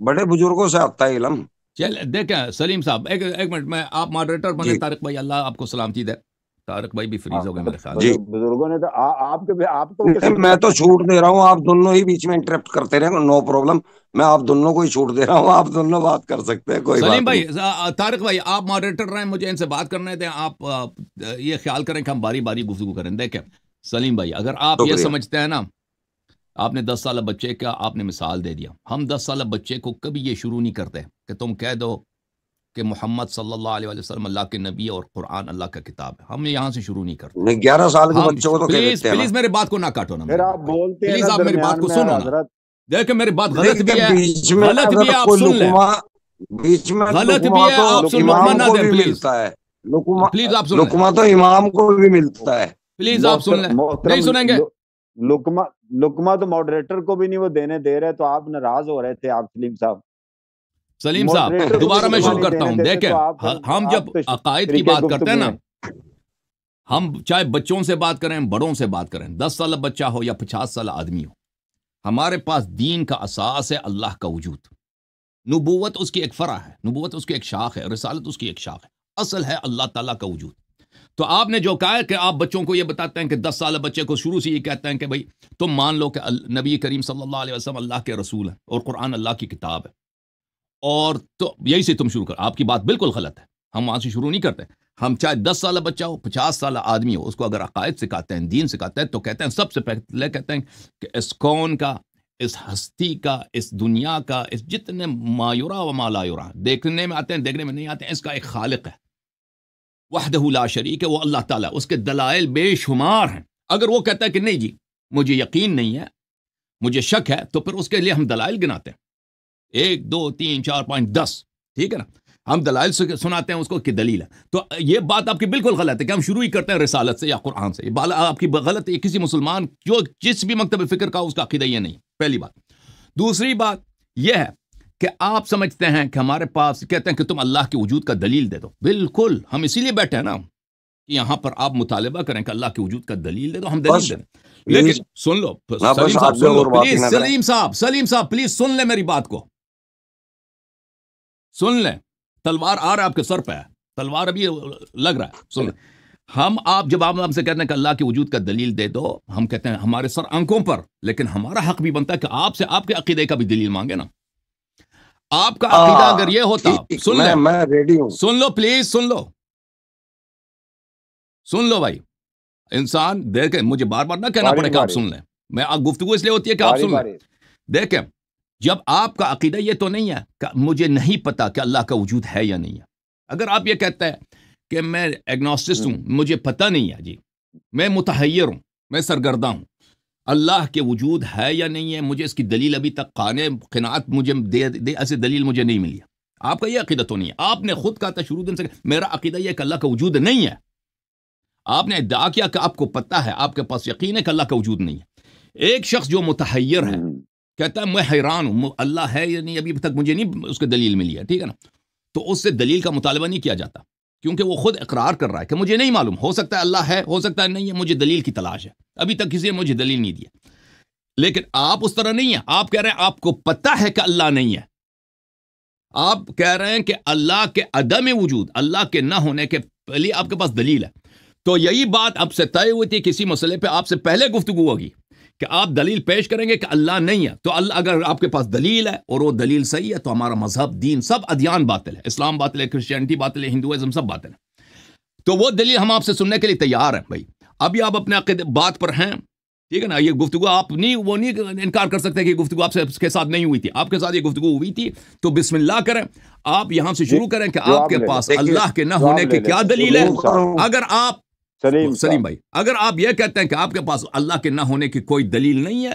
بڑے بزرگوں سے آتا ہے علم. چل دیکھیں سلیم صاحب ایک منٹ میں، آپ ماڈریٹر بنے. جی طارق بھائی اللہ آپ کو سلامتی دے. طارق بھائی بھی فریز ہو گئے میرے خیال جی. سے. بزرگوں نے تو آپ کو کس نہیں، میں تو چھوٹ دے رہا ہوں، آپ دونوں ہی بیچ میں انٹرپٹ کرتے رہے، نو پرابلم. میں آپ دونوں کو ہی چھوٹ دے رہا ہوں، آپ دونوں بات کر سکتے ہیں، کوئی سلیم بات نہیں. بھائی، طارق بھائی آپ ماڈریٹر رہیں، مجھے ان سے بات کرنے دیں. آپ یہ خیال کریں کہ ہم باری باری گفتگو کریں. دیکھیں سلیم بھائی، اگر آپ یہ شکریہ. سمجھتے ہیں نا، آپ نے 10 سالہ بچے کا آپ نے مثال دے دیا. ہم 10 سالہ بچے کو کبھی یہ شروع نہیں کرتے کہ تم کہہ دو کہ محمد صلی اللہ علیہ وسلم اللہ کے نبی اور قرآن اللہ کا کتاب ہے. ہم یہاں سے شروع نہیں کرتے. نہیں، 11 سال کے ہم بچوں کو تو کہہ پلیز دیتے ہیں نا. پلیز میرے بات کو نہ کاٹو نا. پھر آپ بولتے ہیں پلیز نا آپ میری بات درمیان کو میں سنو نا. حضرت. دیکھیں میری بات غلط بھی ہے، بیچ میں غلط بھی ہے، آپ کوئی سن لیں. بیچ میں غلط بھی لقمہ ہے، تو آپ سن امام لقمہ نہ کو دیں بھی پلیز. ملتا ہے. پلیز آپ سن لیں. لقمہ تو امام کو بھی ملتا ہے. پلیز آپ سن لیں. نہیں سنیں گے. لقمہ تو ماڈریٹر کو بھی نہیں وہ دینے دے رہے، تو آپ ناراض ہو رہے تھے آپ سلیم صاحب. سلیم صاحب ماڈریٹر کو بھی دوبارہ میں لقمہ شروع نہیں کرتا دینے ہوں. دیتے دیکھیں تو آپ ہم جب تو عقائد کی طریقے بات کرتے ہیں گفتگو نا، ہیں. ہم چاہے بچوں سے بات کریں، بڑوں سے بات کریں، 10 سالہ بچہ ہو یا 50 سالہ آدمی ہو، ہمارے پاس دین کا اساس ہے اللہ کا وجود. نبوت اس کی ایک فرع ہے، نبوت اس کی ایک شاخ ہے، رسالت اس کی ایک شاخ ہے. اصل ہے اللہ تعالیٰ کا وجود. تو آپ نے جو کہا ہے کہ آپ بچوں کو یہ بتاتے ہیں کہ 10 سالہ بچے کو شروع سے یہ کہتے ہیں کہ بھائی تم مان لو کہ نبی کریم صلی اللہ علیہ وسلم اللہ کے رسول ہیں اور قرآن اللہ کی کتاب ہے، اور تو یہی سے تم شروع کر. آپ کی بات بالکل غلط ہے. ہم وہاں سے شروع نہیں کرتے. ہم چاہے 10 سالہ بچہ ہو، 50 سالہ آدمی ہو، اس کو اگر عقائد سکھاتے ہیں، دین سکھاتے ہیں، تو کہتے ہیں سب سے پہلے کہتے ہیں کہ اس کون کا، اس ہستی کا، اس دنیا کا، اس جتنے مایورا و ما لا یورا دیکھنے میں آتے ہیں، دیکھنے میں نہیں آتے ہیں، اس کا ایک خالق ہے وحدہ لا شریک ہے، وہ اللہ تعالیٰ. اس کے دلائل بے شمار ہیں. اگر وہ کہتا ہے کہ نہیں جی مجھے یقین نہیں ہے، مجھے شک ہے، تو پھر اس کے لیے ہم دلائل گناتے ہیں، 1 2 3 4 5 10. ٹھیک ہے نا، ہم دلائل سناتے ہیں اس کو کہ دلیل ہے. تو یہ بات آپ کی بالکل غلط ہے کہ ہم شروع ہی کرتے ہیں رسالت سے یا قرآن سے. یہ بات آپ کی غلط ہے. کسی مسلمان جو جس بھی مکتب فکر کا اس کا عقیدہ یہ نہیں. پہلی بات. دوسری بات یہ ہے کہ آپ سمجھتے ہیں کہ ہمارے پاس کہتے ہیں کہ تم اللہ کے وجود کا دلیل دے دو. بالکل ہم اسی لیے بیٹھے ہیں نا کہ یہاں پر آپ مطالبہ کریں کہ اللہ کے وجود کا دلیل دے دو، ہم دلیل دیں. لیکن سن لو سلیم صاحب، سن لو پلیز. سلیم صاحب پلیز سن لیں میری بات کو، سن لیں. تلوار آ رہا ہے آپ کے سر پہ ہے، تلوار ابھی لگ رہا ہے. سن لیں. جب آپ ہم سے کہتے ہیں کہ اللہ کے وجود کا دلیل دے دو، ہم کہتے ہیں ہمارے سر آنکھوں پر، لیکن ہمارا حق بھی بنتا ہے کہ آپ سے آپ کے عقیدے کا بھی دلیل مانگے نا. آپ کا عقیدہ اگر یہ ہوتا، سن لیں، میں ریڈی ہوں. سن لو پلیز، سن لو بھائی. انسان دیکھیں، مجھے بار بار نہ کہنا پڑے کہ آپ سن لیں. میں گفتگو اس لیے ہوتی ہے کہ آپ سن لیں. دیکھیں جب آپ کا عقیدہ یہ تو نہیں ہے کہ مجھے نہیں پتا کہ اللہ کا وجود ہے یا نہیں ہے. اگر آپ یہ کہتے ہیں کہ میں ایگنوسٹسٹ ہوں، مجھے پتہ نہیں ہے جی، میں متحیر ہوں، میں سرگردہ ہوں، اللہ کے وجود ہے یا نہیں ہے، مجھے اس کی دلیل ابھی تک قناعت مجھے دے ایسے دلیل مجھے نہیں ملی ہے. آپ کا یہ عقیدہ تو نہیں ہے. آپ نے خود کہا تھا شروع دن سے میرا عقیدہ یہ کہ اللہ کا وجود نہیں ہے. آپ نے ادعا کیا کہ آپ کو پتہ ہے، آپ کے پاس یقین ہے کہ اللہ کا وجود نہیں ہے۔ ایک شخص جو متحیر ہے کہتا ہے میں حیران ہوں اللہ ہے یا نہیں، ابھی تک مجھے نہیں اس کے دلیل ملی ہے، ٹھیک ہے نا، تو اس سے دلیل کا مطالبہ نہیں کیا جاتا، کیونکہ وہ خود اقرار کر رہا ہے کہ مجھے نہیں معلوم، ہو سکتا ہے اللہ ہے، ہو سکتا ہے نہیں ہے، مجھے دلیل کی تلاش ہے، ابھی تک کسی نے مجھے دلیل نہیں دیا۔ لیکن آپ اس طرح نہیں ہیں، آپ کہہ رہے ہیں آپ کو پتہ ہے کہ اللہ نہیں ہے، آپ کہہ رہے ہیں کہ اللہ کے عدم وجود، اللہ کے نہ ہونے کے پہلے آپ کے پاس دلیل ہے۔ تو یہی بات آپ سے طے ہوئی تھی کسی مسئلے پہ، آپ سے پہلے گفتگو ہوگی کہ آپ دلیل پیش کریں گے کہ اللہ نہیں ہے، تو اللہ اگر آپ کے پاس دلیل ہے اور وہ دلیل صحیح ہے تو ہمارا مذہب، دین، سب ادیان باطل ہے، اسلام باطل ہے، کرسچینٹی باطل ہے، ہندوازم سب باطل ہے۔ تو وہ دلیل ہم آپ سے سننے کے لیے تیار ہیں بھائی۔ ابھی آپ اپنے عقیدے بات پر ہیں، ٹھیک ہے نا، یہ گفتگو آپ نہیں انکار کر سکتے کہ یہ گفتگو آپ سے اس کے ساتھ نہیں ہوئی تھی، آپ کے ساتھ یہ گفتگو ہوئی تھی، تو بسم اللہ کریں، آپ یہاں سے شروع کریں کہ آپ کے پاس اللہ کے نہ ہونے کی کیا دلیل ہے۔ اگر آپ سلیم بھائی، اگر آپ یہ کہتے ہیں کہ آپ کے پاس اللہ کے نہ ہونے کی کوئی دلیل نہیں ہے،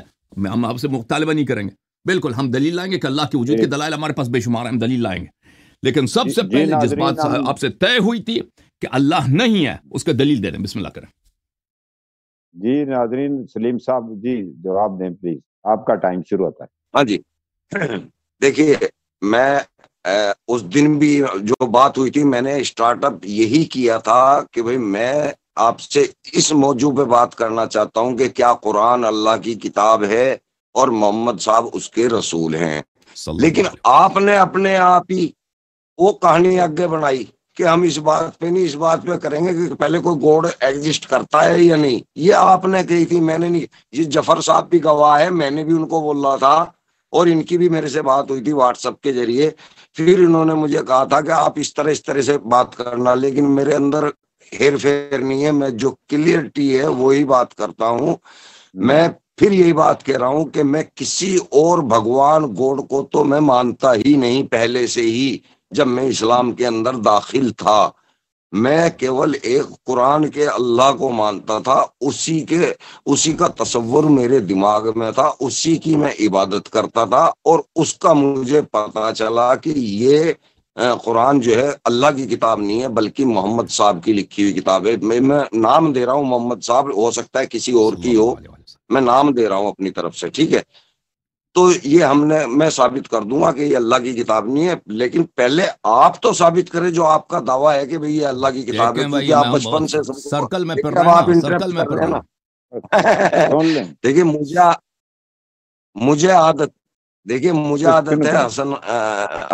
ہم آپ سے مطالبہ نہیں کریں گے، بالکل ہم دلیل لائیں گے کہ اللہ کے وجود کے دلائل ہمارے پاس بے شمار ہیں، ہم دلیل لائیں گے، لیکن سب سے پہلے جس بات آپ سے طے ہوئی تھی کہ اللہ نہیں ہے اس کا دلیل دے دیں، بسم اللہ کریں۔ جی ناظرین، سلیم صاحب جی جواب دیں پلیز، آپ کا ٹائم شروع ہوتا ہے۔ ہاں جی، دیکھیے میں اس دن بھی جو بات ہوئی تھی، میں نے اسٹارٹ اپ یہی کیا تھا کہ بھئی میں آپ سے اس موضوع پہ بات کرنا چاہتا ہوں کہ کیا قرآن اللہ کی کتاب ہے اور محمد صاحب اس کے رسول ہیں، لیکن آپ نے اپنے آپ ہی وہ کہانی آگے بنائی کہ ہم اس بات پہ نہیں، اس بات پہ کریں گے کہ پہلے کوئی گوڈ ایگزسٹ کرتا ہے یا نہیں، یہ آپ نے کہی تھی، میں نے نہیں۔ یہ جفر صاحب بھی گواہ ہے، میں نے بھی ان کو بول رہا تھا اور ان کی بھی میرے سے بات ہوئی تھی واٹس ایپ کے ذریعے، پھر انہوں نے مجھے کہا تھا کہ آپ اس طرح سے بات کرنا، لیکن میرے اندر ہیر پھیر نہیں ہے، میں جو کلیئرٹی ہے وہی بات کرتا ہوں۔ میں پھر یہی بات کہہ رہا ہوں کہ میں کسی اور بھگوان گوڈ کو تو میں مانتا ہی نہیں پہلے سے ہی، جب میں اسلام کے اندر داخل تھا میں کیول ایک قرآن کے اللہ کو مانتا تھا، اسی کا تصور میرے دماغ میں تھا، اسی کی میں عبادت کرتا تھا، اور اس کا مجھے پتا چلا کہ یہ قرآن جو ہے اللہ کی کتاب نہیں ہے بلکہ محمد صاحب کی لکھی ہوئی کتاب ہے۔ میں نام دے رہا ہوں محمد صاحب، ہو سکتا ہے کسی اور کی ہو، میں نام دے رہا ہوں اپنی طرف سے، ٹھیک ہے؟ تو یہ میں ثابت کر دوں گا کہ یہ اللہ کی کتاب نہیں ہے، لیکن پہلے آپ تو ثابت کریں جو آپ کا دعویٰ ہے کہ بھئی یہ اللہ کی کتاب ہے، کیونکہ آپ بچپن سے سرکل میں پڑھ رہے ہیں نا۔ دیکھیے مجھے عادت ہے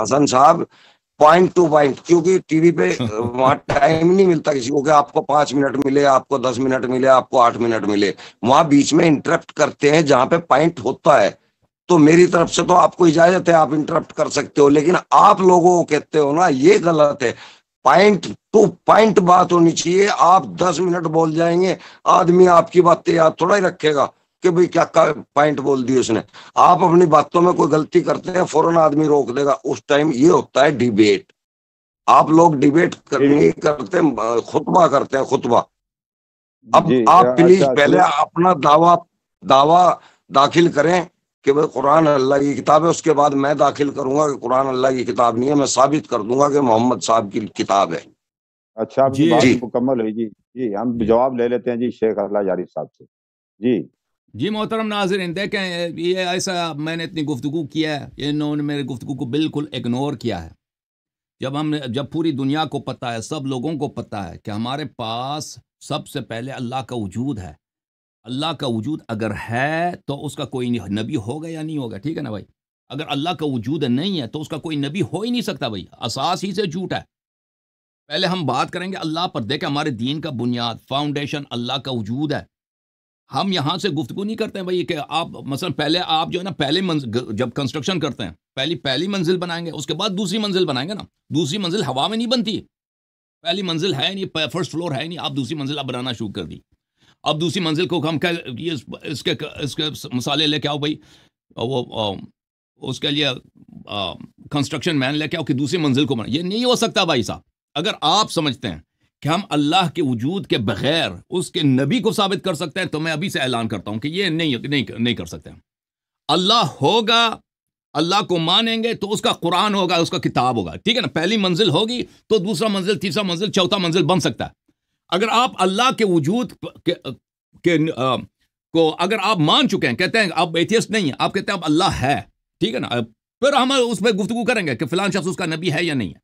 حسن صاحب پوائنٹ ٹو پوائنٹ، کیونکہ ٹی وی پہ وہاں ٹائم نہیں ملتا کسی کو کہ آپ کو 5 منٹ ملے، آپ کو 10 منٹ ملے، آپ کو 8 منٹ ملے، وہاں بیچ میں انٹرپٹ کرتے ہیں جہاں پہ پوائنٹ ہوتا ہے، تو میری طرف سے تو آپ کو اجازت ہے، آپ انٹرپٹ کر سکتے ہو، لیکن آپ لوگوں کو کہتے ہو نا یہ غلط ہے، پوائنٹ ٹو پوائنٹ بات ہونی چاہیے۔ آپ 10 منٹ بول جائیں گے، آدمی آپ کی باتیں یاد تھوڑا ہی رکھے گا کہ بھئی کیا پوائنٹ بول دی اس نے۔ آپ اپنی باتوں میں کوئی غلطی کرتے ہیں فوراً آدمی روک دے گا، اس ٹائم یہ ہوتا ہے ڈیبیٹ۔ آپ لوگ ڈیبیٹ نہیں کرتے، خطبہ کرتے ہیں، خطبہ۔ اب آپ پلیز پہلے اپنا دعویٰ داخل کریں کہ بھئی قرآن اللہ کی کتاب ہے، اس کے بعد میں داخل کروں گا کہ قرآن اللہ کی کتاب نہیں ہے، میں ثابت کر دوں گا کہ محمد صاحب کی کتاب ہے۔ اچھا، آپ کی بات مکمل ہوئی جی ہم جواب لے لیتے ہیں جی شیخ اللہ جاری صاحب سے۔ جی محترم ناظرین، دیکھیں یہ ایسا میں نے اتنی گفتگو کیا ہے، انہوں نے میرے گفتگو کو بالکل اگنور کیا ہے، جب پوری دنیا کو پتہ ہے، سب لوگوں کو پتہ ہے کہ ہمارے پاس سب سے پہلے اللہ کا وجود ہے۔ اللہ کا وجود اگر ہے تو اس کا کوئی نبی ہوگا یا نہیں ہوگا، ٹھیک ہے نا بھائی؟ اگر اللہ کا وجود نہیں ہے تو اس کا کوئی نبی ہو ہی نہیں سکتا بھائی، اساس ہی سے جھوٹ ہے۔ پہلے ہم بات کریں گے اللہ پر، دیکھیں ہمارے دین کا بنیاد، فاؤنڈیشن اللہ کا وجود ہے۔ ہم یہاں سے گفتگو نہیں کرتے ہیں بھائی کہ آپ مثلا پہلے آپ جو ہے نا پہلے جب کنسٹرکشن کرتے ہیں پہلی منزل بنائیں گے، اس کے بعد دوسری منزل بنائیں گے نا۔ دوسری منزل ہوا میں نہیں بنتی، پہلی منزل ہے نہیں، فرسٹ فلور ہے نہیں، آپ دوسری منزل اب بنانا شروع کر دی۔ اب دوسری منزل کو ہم اس کے مسالے لے کے آؤ بھائی، وہ اس کے لیے کنسٹرکشن مین لے کے آؤ کہ دوسری منزل کو بنا، یہ نہیں ہو سکتا بھائی صاحب۔ اگر آپ سمجھتے ہیں کہ ہم اللہ کے وجود کے بغیر اس کے نبی کو ثابت کر سکتے ہیں تو میں ابھی سے اعلان کرتا ہوں کہ یہ نہیں کر سکتے۔ اللہ ہوگا، اللہ کو مانیں گے تو اس کا قرآن ہوگا، اس کا کتاب ہوگا، ٹھیک ہے نا؟ پہلی منزل ہوگی تو دوسرا منزل، تیسرا منزل، چوتھا منزل بن سکتا ہے۔ اگر آپ اللہ کے وجود کو اگر آپ مان چکے ہیں، کہتے ہیں آپ ایتھیسٹ نہیں ہیں، آپ کہتے ہیں اب اللہ ہے، ٹھیک ہے نا، پھر ہم اس پہ گفتگو کریں گے کہ فلان شخص اس کا نبی ہے یا نہیں ہے۔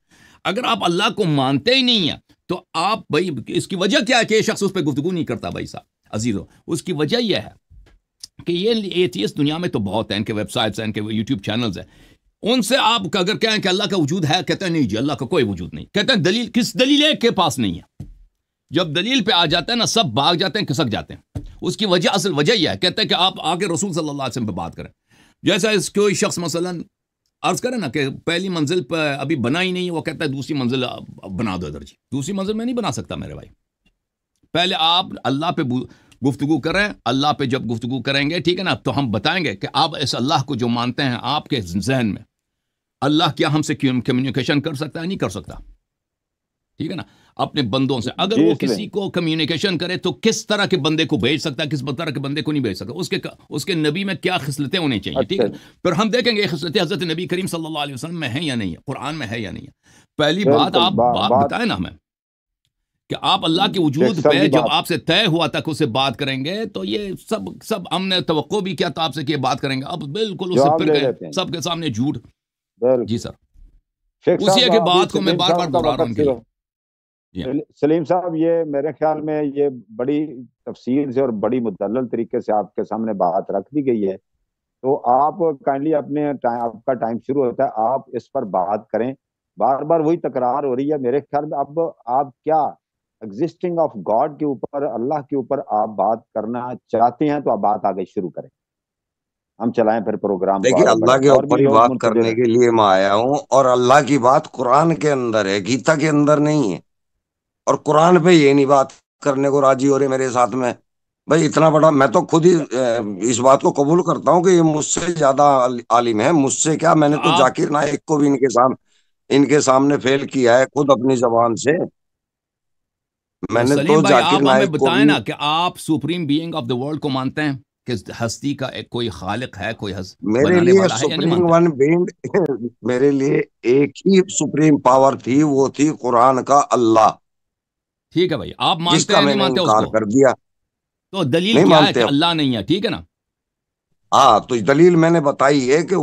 اگر آپ اللہ کو مانتے ہی نہیں ہیں تو آپ بھائی اس کی وجہ کیا ہے کہ یہ شخص اس پہ گفتگو نہیں کرتا بھائی صاحب عزیزو؟ اس کی وجہ یہ ہے کہ یہ ایتھیسٹ دنیا میں تو بہت ہیں، ان کے ویب سائٹس ہیں، ان کے یوٹیوب چینلز ہیں، ان سے آپ اگر کہیں کہ اللہ کا وجود ہے، کہتے ہیں نہیں جی اللہ کا کوئی وجود نہیں، کہتے ہیں دلیل، کس دلیل ایک کے پاس نہیں ہے۔ جب دلیل پہ آ جاتا ہے نا، سب بھاگ جاتے ہیں، کھسک جاتے ہیں۔ اس کی وجہ، اصل وجہ یہ ہے، کہتے ہیں کہ آپ آگے رسول صلی اللہ علیہ وسلم پہ بات کریں۔ جیسا اس کوئی شخص مثلا عرض کرے نا کہ پہلی منزل پہ ابھی بنا ہی نہیں، وہ کہتا ہے دوسری منزل بنا دو ادھر جی، دوسری منزل میں نہیں بنا سکتا میرے بھائی۔ پہلے آپ اللہ پہ گفتگو کریں، اللہ پہ جب گفتگو کریں گے ٹھیک ہے نا، تو ہم بتائیں گے کہ آپ اس اللہ کو جو مانتے ہیں آپ کے ذہن میں اللہ کیا ہم سے کمیونیکیشن کر سکتا ہے؟ نہیں کر سکتا، ٹھیک ہے نا، اپنے بندوں سے۔ اگر وہ کسی کو کمیونیکیشن کرے تو کس طرح کے بندے کو بھیج سکتا ہے، کس طرح کے بندے کو نہیں بھیج سکتا، اس کے نبی میں کیا خصلتیں ہونی چاہیے، ٹھیک ہے۔ پھر ہم دیکھیں گے یہ خصلتیں حضرت نبی کریم صلی اللہ علیہ وسلم میں ہیں یا نہیں ہے، قرآن میں ہے یا نہیں ہے۔ پہلی بات آپ بتائیں نا ہمیں کہ آپ اللہ کے وجود پہ جب آپ سے طے ہوا تک اسے بات کریں گے تو یہ سب ہم نے توقع بھی کیا تھا آپ سے کہ یہ بات کریں گے، اب بالکل اس سے پھر گئے سب کے سامنے جھوٹ۔ جی سر، اسی ایک بات کو میں بار بار دہرا رہا ہوں۔ سلیم صاحب، یہ میرے خیال میں یہ بڑی تفصیل سے اور بڑی مدلل طریقے سے آپ کے سامنے بات رکھ دی گئی ہے، تو آپ کائنڈلی اپنے آپ کا ٹائم شروع ہوتا ہے، آپ اس پر بات کریں۔ بار بار وہی تکرار ہو رہی ہے میرے خیال میں۔ اب آپ کیا ایگزسٹنگ آف گاڈ کے اوپر، اللہ کے اوپر آپ بات کرنا چاہتے ہیں تو آپ بات آگے شروع کریں، ہم چلائیں پھر پروگرام کو۔ دیکھیے اللہ کے اوپر ہی بات کرنے کے لیے میں آیا ہوں، اور اللہ کی بات قرآن کے اندر ہے، گیتا کے اندر نہیں ہے، اور قرآن پہ یہ نہیں بات کرنے کو راضی ہو رہے میرے ساتھ میں۔ بھائی اتنا بڑا میں تو خود ہی اس بات کو قبول کرتا ہوں کہ یہ مجھ سے زیادہ عالم ہے، مجھ سے کیا، میں نے تو ذاکر نائک کو بھی ان کے سامنے فیل کیا ہے خود اپنی زبان سے۔ میں نے تو ذاکر نائک کو بتائیں نا کہ آپ supreme being of the world کو مانتے ہیں کہ ہستی کا کوئی خالق ہے، کوئی میرے لیے سپریم ون بینگ، میرے لیے ایک ہی سپریم پاور تھی، وہ تھی قرآن کا اللہ۔ ٹھیک ہے بھائی، آپ مانتے ہیں نہیں مانتے اس کو؟ کر دیا تو دلیل کیا ہے کہ اللہ نہیں ہے، ٹھیک ہے نا؟ ہاں، تو دلیل میں نے بتائی ہے کہ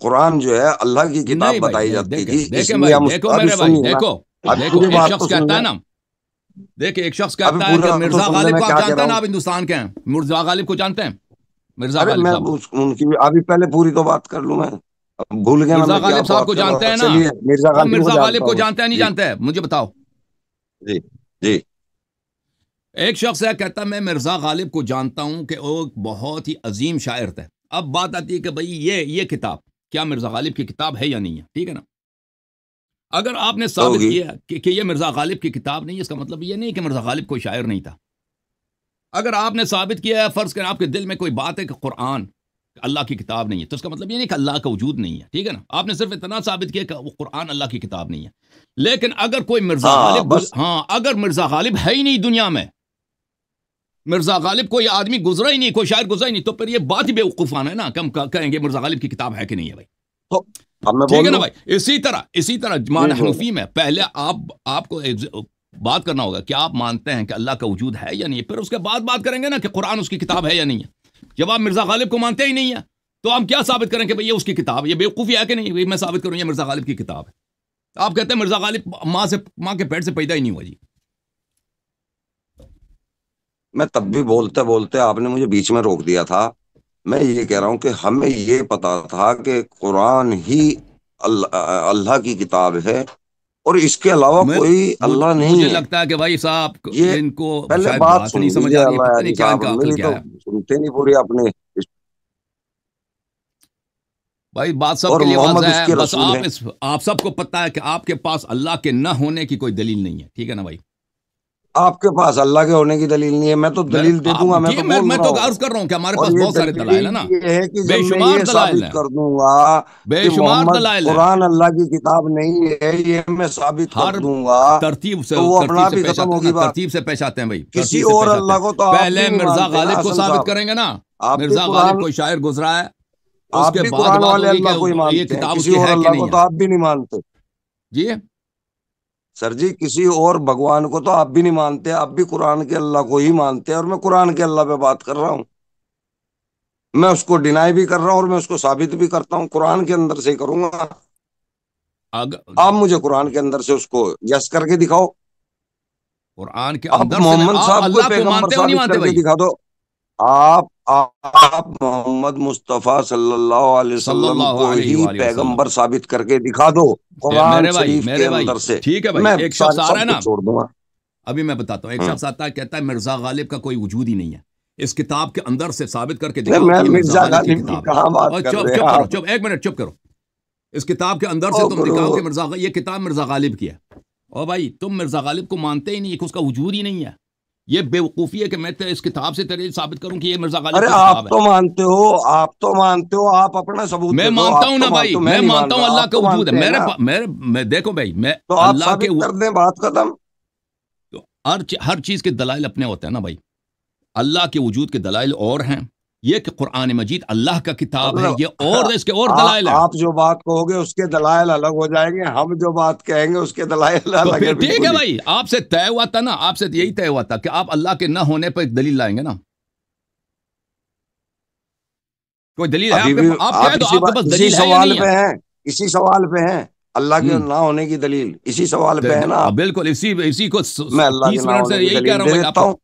قرآن جو ہے اللہ کی کتاب بتائی جاتی تھی۔ دیکھیں بھائی، دیکھو میرے بھائی، دیکھو ایک شخص کہتا ہے نا، دیکھیں ایک شخص کہتا ہے کہ مرزا غالب کو آپ جانتے ہیں نا، آپ ہندوستان کے ہیں، مرزا غالب کو جانتے ہیں؟ مرزا غالب صاحب، ان کی ابھی پہلے پوری تو بات کر لوں، میں بھول گیا۔ مرزا غالب صاحب کو جانتے ہیں نا؟ مرزا غالب کو جانتے ہیں نہیں جانتے ہیں؟ مجھے بتاؤ۔ جی جی، ایک شخص ہے کہتا ہے میں مرزا غالب کو جانتا ہوں کہ وہ بہت ہی عظیم شاعر تھے۔ اب بات آتی ہے کہ بھئی یہ کتاب کیا مرزا غالب کی کتاب ہے یا نہیں ہے، ٹھیک ہے نا؟ اگر آپ نے ثابت کیا کہ یہ مرزا غالب کی کتاب نہیں ہے، اس کا مطلب یہ نہیں کہ مرزا غالب کوئی شاعر نہیں تھا۔ اگر آپ نے ثابت کیا ہے، فرض کریں آپ کے دل میں کوئی بات ہے کہ قرآن اللہ کی کتاب نہیں ہے، تو اس کا مطلب یہ نہیں کہ اللہ کا وجود نہیں ہے، ٹھیک ہے نا؟ آپ نے صرف اتنا ثابت کیا کہ وہ قرآن اللہ کی کتاب نہیں ہے۔ لیکن اگر کوئی مرزا غالب، اگر مرزا غالب ہے ہی نہیں دنیا میں، مرزا غالب کوئی آدمی گزرا ہی نہیں، کوئی شاعر گزرا ہی نہیں، تو پھر یہ بات ہی بیوقوفانہ ہے نا کہ ہم کہیں گے مرزا غالب کی کتاب ہے کہ نہیں ہے بھائی، ٹھیک ہے نا بھائی؟ اسی طرح جمال حنفی میں پہلے آپ کو بات کرنا ہوگا کہ آپ مانتے ہیں کہ اللہ کا وجود ہے یا نہیں، پھر اس کے بعد بات کریں گے نا کہ قرآن اس کی کتاب ہے یا نہیں ہے۔ جب آپ مرزا غالب کو مانتے ہی نہیں ہے تو ہم کیا ثابت کریں کہ بھئی یہ اس کی کتاب، یہ بیوقوفی ہے کہ نہیں؟ میں ثابت کروں یہ مرزا غالب کی کتاب ہے، آپ کہتے ہیں مرزا غالب ماں کے پیٹ سے پیدا ہی نہیں ہوا جی۔ میں تب بھی بولتے بولتے آپ نے مجھے بیچ میں روک دیا تھا۔ میں یہ کہہ رہا ہوں کہ ہمیں یہ پتا تھا کہ قرآن ہی اللہ کی کتاب ہے، اور اس کے علاوہ کوئی اللہ نہیں ہے۔ مجھے لگتا ہے کہ بھائی صاحب ان کو پہلے شاید بات نہیں سمجھ آ رہی ہے، پتہ نہیں کیا ان کا عقل کیا ہے سنتے نہیں پوری اپنے بھائی، بات سب کے لیے واضح ہے، بس آپ سب کو پتہ ہے کہ آپ کے پاس اللہ کے نہ ہونے کی کوئی دلیل نہیں ہے، ٹھیک ہے نا بھائی؟ آپ کے پاس اللہ کے ہونے کی دلیل نہیں ہے، میں تو دلیل دے دوں گا۔ میں تو عرض کر رہا ہوں کہ ہمارے پاس بہت سارے دلائل ہیں نا، بے شمار دلائل ہیں، کر دوں گا بے شمار دلائل ہیں۔ قرآن اللہ کی کتاب نہیں ہے، یہ میں ثابت کر دوں گا، ترتیب سے وہ اپنا بھی ختم ہوگی بات۔ ترتیب سے پیش آتے ہیں بھائی، کسی اور اللہ کو تو پہلے مرزا غالب کو ثابت کریں گے نا، مرزا غالب کوئی شاعر گزرا ہے، اس کے بعد قرآن والے اللہ کو ہی مانتے ہیں، کسی اور اللہ کو تو آپ بھی نہیں مانتے جی۔ سر جی کسی اور بھگوان کو تو آپ بھی نہیں مانتے، آپ بھی قرآن کے اللہ کو ہی مانتے ہیں، اور میں قرآن کے اللہ پہ بات کر رہا ہوں، میں اس کو ڈینائی بھی کر رہا ہوں اور میں اس کو ثابت بھی کرتا ہوں، قرآن کے اندر سے ہی کروں گا۔ آپ مجھے قرآن کے اندر سے اس کو یس کر کے دکھاؤ، قرآن کے آپ اندر سے محمد آپ صاحب کو اللہ کو پیغمبر مانتے ہو نہیں ثابت مانتے کر کے بھائی؟ دکھا دو۔ آپ محمد مصطفیٰ صلی اللہ علیہ صلی وسلم اللہ کو علیہ ہی وآلہ وسلم، پیغمبر ثابت کر کے دکھا دو قرآن میرے بھائی شریف کے اندر سے، ٹھیک ہے بھائی، میں ایک شخص آ رہا ہے سب نا، کچھ چھوڑ دوں گا۔ ابھی میں بتاتا ہوں، ایک شخص آتا ہے کہتا ہے مرزا غالب کا کوئی وجود ہی نہیں ہے، اس کتاب کے اندر سے ثابت کر کے دکھاؤ میں کہ یہ مرزا مرزا غالب کی غالب کی کتاب ہے۔ کہاں بات اور کر چپ رہے چپ ہیں کرو، آپ؟ چپ ایک منٹ چپ کرو، اس کتاب کے اندر سے تم دکھاؤ کہ یہ کتاب مرزا غالب کی ہے، اور بھائی تم مرزا غالب کو مانتے ہی نہیں کہ اس کا وجود ہی نہیں ہے، یہ بے وقوفی ہے کہ میں اس کتاب سے تیرے ثابت کروں کہ یہ مرزا غالب ارے کی آپ کتاب ہے۔ تو مانتے ہو، آپ تو مانتے ہو، آپ اپنا ثبوت میں دے دو۔ مانتا آپ ہوں تو نا بھائی، مانتے ہو، میں نہیں مان مانتا ہوں رہا، اللہ آپ کا تو وجود ہے مانتے ہیں نا، میں دیکھو بھائی، میں تو آپ اللہ کے ثابت کر دیں، بات ختم۔ ہر چیز کے دلائل اپنے ہوتے ہیں نا بھائی، اللہ کے وجود کے دلائل اور ہیں، یہ کہ قرآن مجید اللہ کا کتاب ہے، یہ اور اس کے اور دلائل ہیں۔ آپ جو بات کہو گے اس کے دلائل الگ ہو جائیں گے، ہم جو بات کہیں گے اس کے دلائل تو الگ پھر ہے ٹھیک بالکل ہے ہی۔ بھائی، آپ سے طے ہوا تھا نا، آپ سے یہی طے ہوا تھا کہ آپ اللہ کے نہ ہونے پر ایک دلیل لائیں گے نا، کوئی دلیل ہے ابھی آپ بھی کے؟ آپ کہہ دو اسی آپ کے پاس اسی دلیل ہے یا سوال نہیں پہ ہے؟ ہیں، اسی سوال پہ ہیں، اللہ کے نہ ہونے کی دلیل اسی سوال پہ ہے نا آپ۔ بالکل، اسی کو میں اللہ کے 30 نہ منٹ سے ہونے کی یہی کہہ دلیل رہا ہوں دے بھائی، آپ دیتا ہوں۔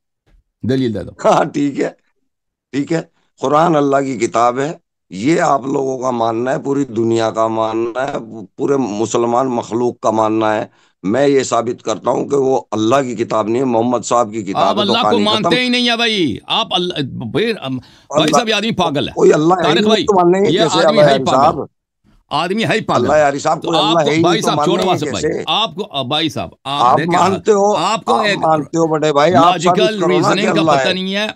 دلیل دے دو۔ ہاں ٹھیک ہے، ٹھیک ہے، قرآن اللہ کی کتاب ہے، یہ آپ لوگوں کا ماننا ہے، پوری دنیا کا ماننا ہے، پورے مسلمان مخلوق کا ماننا ہے۔ میں یہ ثابت کرتا ہوں کہ وہ اللہ کی کتاب نہیں ہے، محمد صاحب کی آپ کتاب ہے، تو اللہ کو کہانی ختم۔ مانتے ہی نہیں ہے بھائی، آپ بھائی صاحب یہ آدمی پاگل ہے، کوئی اللہ ہے ہی طارق نہیں بھائی تو مانیں گے یہ کیسے آدمی اللہ ہے ہی یاری پاگل، صاحب؟ آدمی ہے ہی پاگل۔ اللہ یاری صاحب، تو کوئی آپ اللہ کو ہے ہی بھائی نہیں تو صاحب چھوڑو مانیں گے واسف بھائی، کیسے؟ آپ کو بھائی صاحب آپ آپ دیکھیں، مانتے ہو، آپ کو آپ ایک مانتے ہو بڑے بھائی، آپ ثابت لاجیکل کرو نا کہ ریزننگ کا اللہ پتہ ہے۔ نہیں ہے،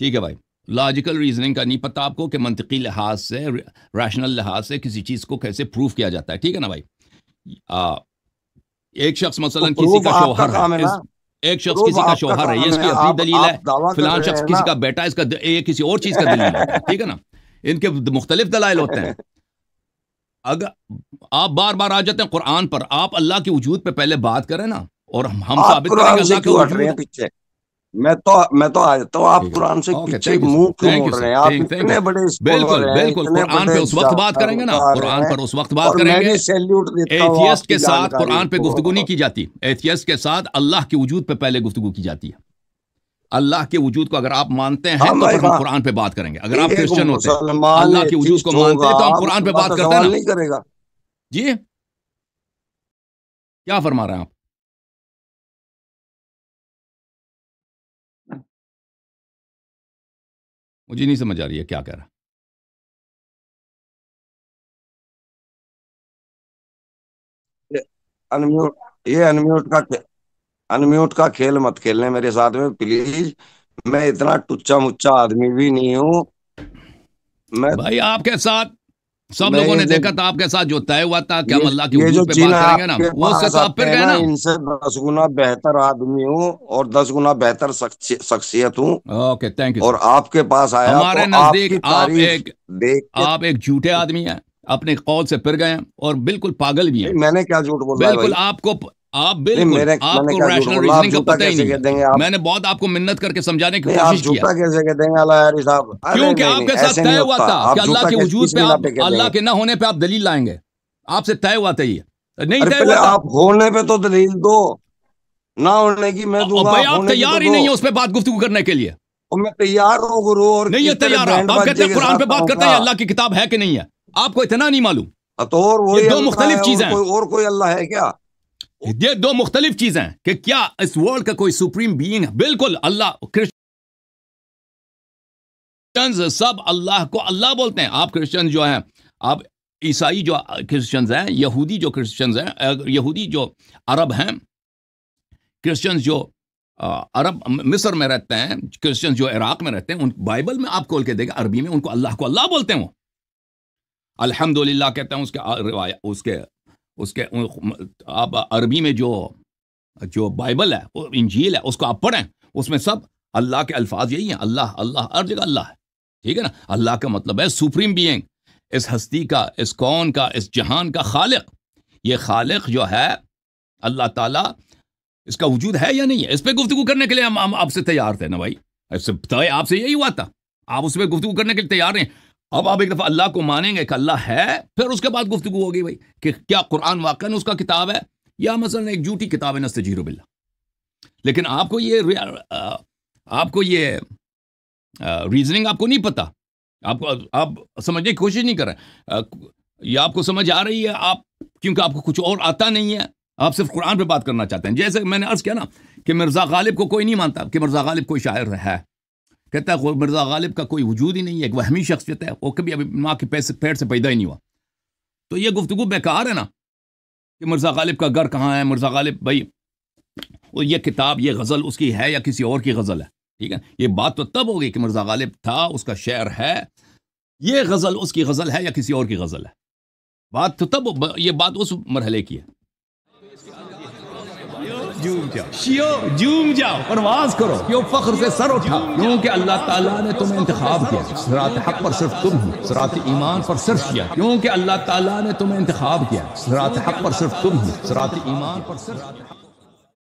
ٹھیک ہے بھائی، لاجیکل ریزننگ کا نہیں پتہ آپ کو کہ منطقی لحاظ سے، ریشنل لحاظ سے کسی چیز کو کیسے پروف کیا جاتا ہے، ٹھیک ہے نا بھائی؟ ایک شخص تو مثلا کسی پروف کا آپ کا شوہر کام ہے ہے، نا، ایک شخص پروف کسی کا آپ کا شوہر ہے، یہ کام اس ہے، کی اپنی دلیل ہے، آپ دعویٰ کر فلان رہے شخص ہیں کسی نا۔ کا بیٹا اس کا یہ کسی اور چیز کا دلیل ہوتا ہے، ٹھیک ہے نا، ان کے مختلف دلائل ہوتے ہیں۔ اگر آپ بار بار آ جاتے ہیں قرآن پر، آپ اللہ کے وجود پہ پہلے بات کریں نا، اور ہم آپ ثابت کریں گے قرآن سے اللہ کا کیوں ہٹ رہے وجود ہیں ہے۔ پیچھے؟ میں تو آ جاتا ہوں، آپ ٹھیک ہے قرآن سے اوکے، پیچھے تھینک یو سر، منہ کیوں تھینک موڑ یو سر، رہے ہیں؟ آپ تھینک یو، اتنے بڑے اسکالر بالکل ہیں، بالکل، اتنے قرآن پہ بڑے اس وقت بات کریں گے نا، جانکار قرآن ہیں، پر اس وقت بات اور کریں میں گے۔ بھی سیلیوٹ دیتا ہوں آپ ایتھیسٹ کی کے ساتھ جانکاری قرآن پہ کو۔ گفتگو نہیں کی جاتی، ایتھیسٹ کے ساتھ اللہ کے وجود پہ پہلے گفتگو کی جاتی ہے۔ اللہ کے وجود کو اگر آپ مانتے ہیں ہاں تو بھائی پھر ہم کہاں قرآن پہ بات کریں گے، اگر آپ ایک کرسچن ہوتے ہیں مسلمان اللہ کے وجود کو ایتھیسٹ مانتے ہوگا، ہیں تو ہم آپ قرآن اس پہ بات بات کا کرتے ہیں نا۔ سوال نہیں کرے گا۔ جی کیا فرما رہے ہیں آپ؟ مجھے نہیں سمجھ آ رہی ہے کیا کہہ رہا ہے۔ انمیوٹ کا کھیل مت کھیلنے میرے ساتھ میں پلیز، میں اتنا ٹچا مچا آدمی بھی نہیں ہوں۔ بھائی آپ کے ساتھ سب میں لوگوں نے یہ دیکھا تھا، آپ کے ساتھ جو طے ہوا تھا کہ ہم اللہ کے یہ جو وجود پہ جن بات کریں آپ گے نا، کے وہ اس سے پاس تو آپ آتے پھر ہیں گئے نا، نا۔ ان سے 10 گنا بہتر آدمی ہوں اور 10 گنا بہتر شخصیت ہوں، اوکے تھینک یو اور سر۔ آپ کے پاس آیا تو ہمارے آپ نزدیک کی تعریف دیکھ کے۔ آپ ایک جھوٹے آدمی ہیں، اپنے قول سے پھر گئے ہیں، اور بالکل پاگل بھی ہیں۔ میں نے کیا جھوٹ بولا ہے بالکل بھائی؟ آپ نہیں، بالکل میں آپ نے کو کیا جھوٹ ریشنل بولا؟ آپ ریزننگ کا جھوٹا پتہ ہی کیسے نہیں کہہ دیں ہے۔ گے آپ؟ میں نے بہت آپ کو منت کر کے سمجھانے کی نہیں، آپ کوشش کی ہے، جھوٹا کیسے کہہ دیں گے اللہ یاری صاحب؟ ارے کیونکہ نہیں آپ نہیں، کے ساتھ ایسے طے نہیں ہوا ہوتا۔ تھا کہ آپ اللہ جھوٹا کے وجود کس پہ بنا آپ پہ کہہ دیں اللہ گے؟ کے نہ ہونے پہ آپ دلیل لائیں گے، آپ سے طے ہوا تھا یہ نہیں ارے طے پہلے ہوا تھا؟ آپ ہونے پہ تو دلیل دو، نہ ہونے کی میں دوں اور گا، بھائی آپ آپ ہونے کی تو تیار ہی دو۔ نہیں ہے اس پہ بات گفتگو کرنے کے لیے، اور میں تیار ہوں گرو، اور نہیں ہے کس طرح تیار بینڈ آپ کہتے باجے ہیں کے قرآن پہ ساتھ بات آؤں کرتے گا۔ ہیں اللہ کی کتاب ہے کہ نہیں ہے، آپ کو اتنا نہیں معلوم؟ تو اور یہ وہی دو اللہ مختلف ہے، چیزیں ہیں، اور کوئی اللہ ہے کیا؟ یہ دو مختلف چیزیں ہیں کہ کیا اس ورلڈ کا کوئی سپریم بینگ ہے؟ بالکل اللہ، کرسچنز سب اللہ کو اللہ بولتے ہیں، آپ کرسچن جو ہیں، آپ عیسائی جو کرسچنز ہیں، یہودی جو کرسچنز ہیں، یہودی جو عرب ہیں، کرسچنز جو عرب مصر میں رہتے ہیں، کرسچنز جو عراق میں رہتے ہیں، ان بائبل میں آپ کھول کے دیکھیں عربی میں ان کو اللہ بولتے ہیں، وہ الحمدللہ کہتے ہیں، اس کے آپ عربی میں جو بائبل ہے، وہ انجیل ہے، اس کو آپ پڑھیں، اس میں سب اللہ کے الفاظ یہی ہیں، اللہ اللہ، ہر جگہ اللہ ہے، ٹھیک ہے نا؟ اللہ کا مطلب ہے سپریم بینگ، اس ہستی کا، اس کون کا، اس جہان کا خالق۔ یہ خالق جو ہے اللہ تعالیٰ اس کا وجود ہے یا نہیں ہے؟ اس پہ گفتگو کرنے کے لیے ہم آپ سے تیار تھے نا بھائی، آپ سے یہی ہوا تھا، آپ اس پہ گفتگو کرنے کے لیے تیار ہیں. اب آپ ایک دفعہ اللہ کو مانیں گے کہ اللہ ہے، پھر اس کے بعد گفتگو ہوگی بھائی کہ کیا قرآن واقعاً اس کا کتاب ہے یا مثلا ایک جھوٹی کتاب ہے نستجیر باللہ. لیکن آپ کو یہ ریزننگ آپ کو نہیں پتا، آپ سمجھنے کی کوشش نہیں کر رہے، یا آپ کو سمجھ آ رہی ہے، آپ کیونکہ آپ کو کچھ اور آتا نہیں ہے، آپ صرف قرآن پہ بات کرنا چاہتے ہیں. جیسے میں نے عرض کیا نا کہ مرزا غالب کو کوئی نہیں مانتا کہ مرزا غالب کوئی شاعر ہے، کہتا ہے مرزا غالب کا کوئی وجود ہی نہیں ہے، ایک وہمی شخصیت ہے، وہ کبھی ابھی ماں کے پیڑ سے پیدا ہی نہیں ہوا. تو یہ گفتگو بیکار ہے نا کہ مرزا غالب کا گھر کہاں ہے، مرزا غالب بھائی وہ یہ کتاب یہ غزل اس کی ہے یا کسی اور کی غزل ہے، ٹھیک ہے. یہ بات تو تب ہوگی کہ مرزا غالب تھا، اس کا شعر ہے، یہ غزل اس کی غزل ہے یا کسی اور کی غزل ہے. بات تو تب، یہ بات اس مرحلے کی ہے. جوم جاؤ پرواز کرو، کیوں فخر سے سر اٹھا، کیونکہ اللہ تعالیٰ نے تمہیں انتخاب کیا. صراط حق پر صرف تم ہو، صراط ایمان پر صرف کیا، کیونکہ اللہ تعالیٰ نے تمہیں انتخاب کیا. صراط حق پر صرف تم ہو، صراط ایمان پر صرف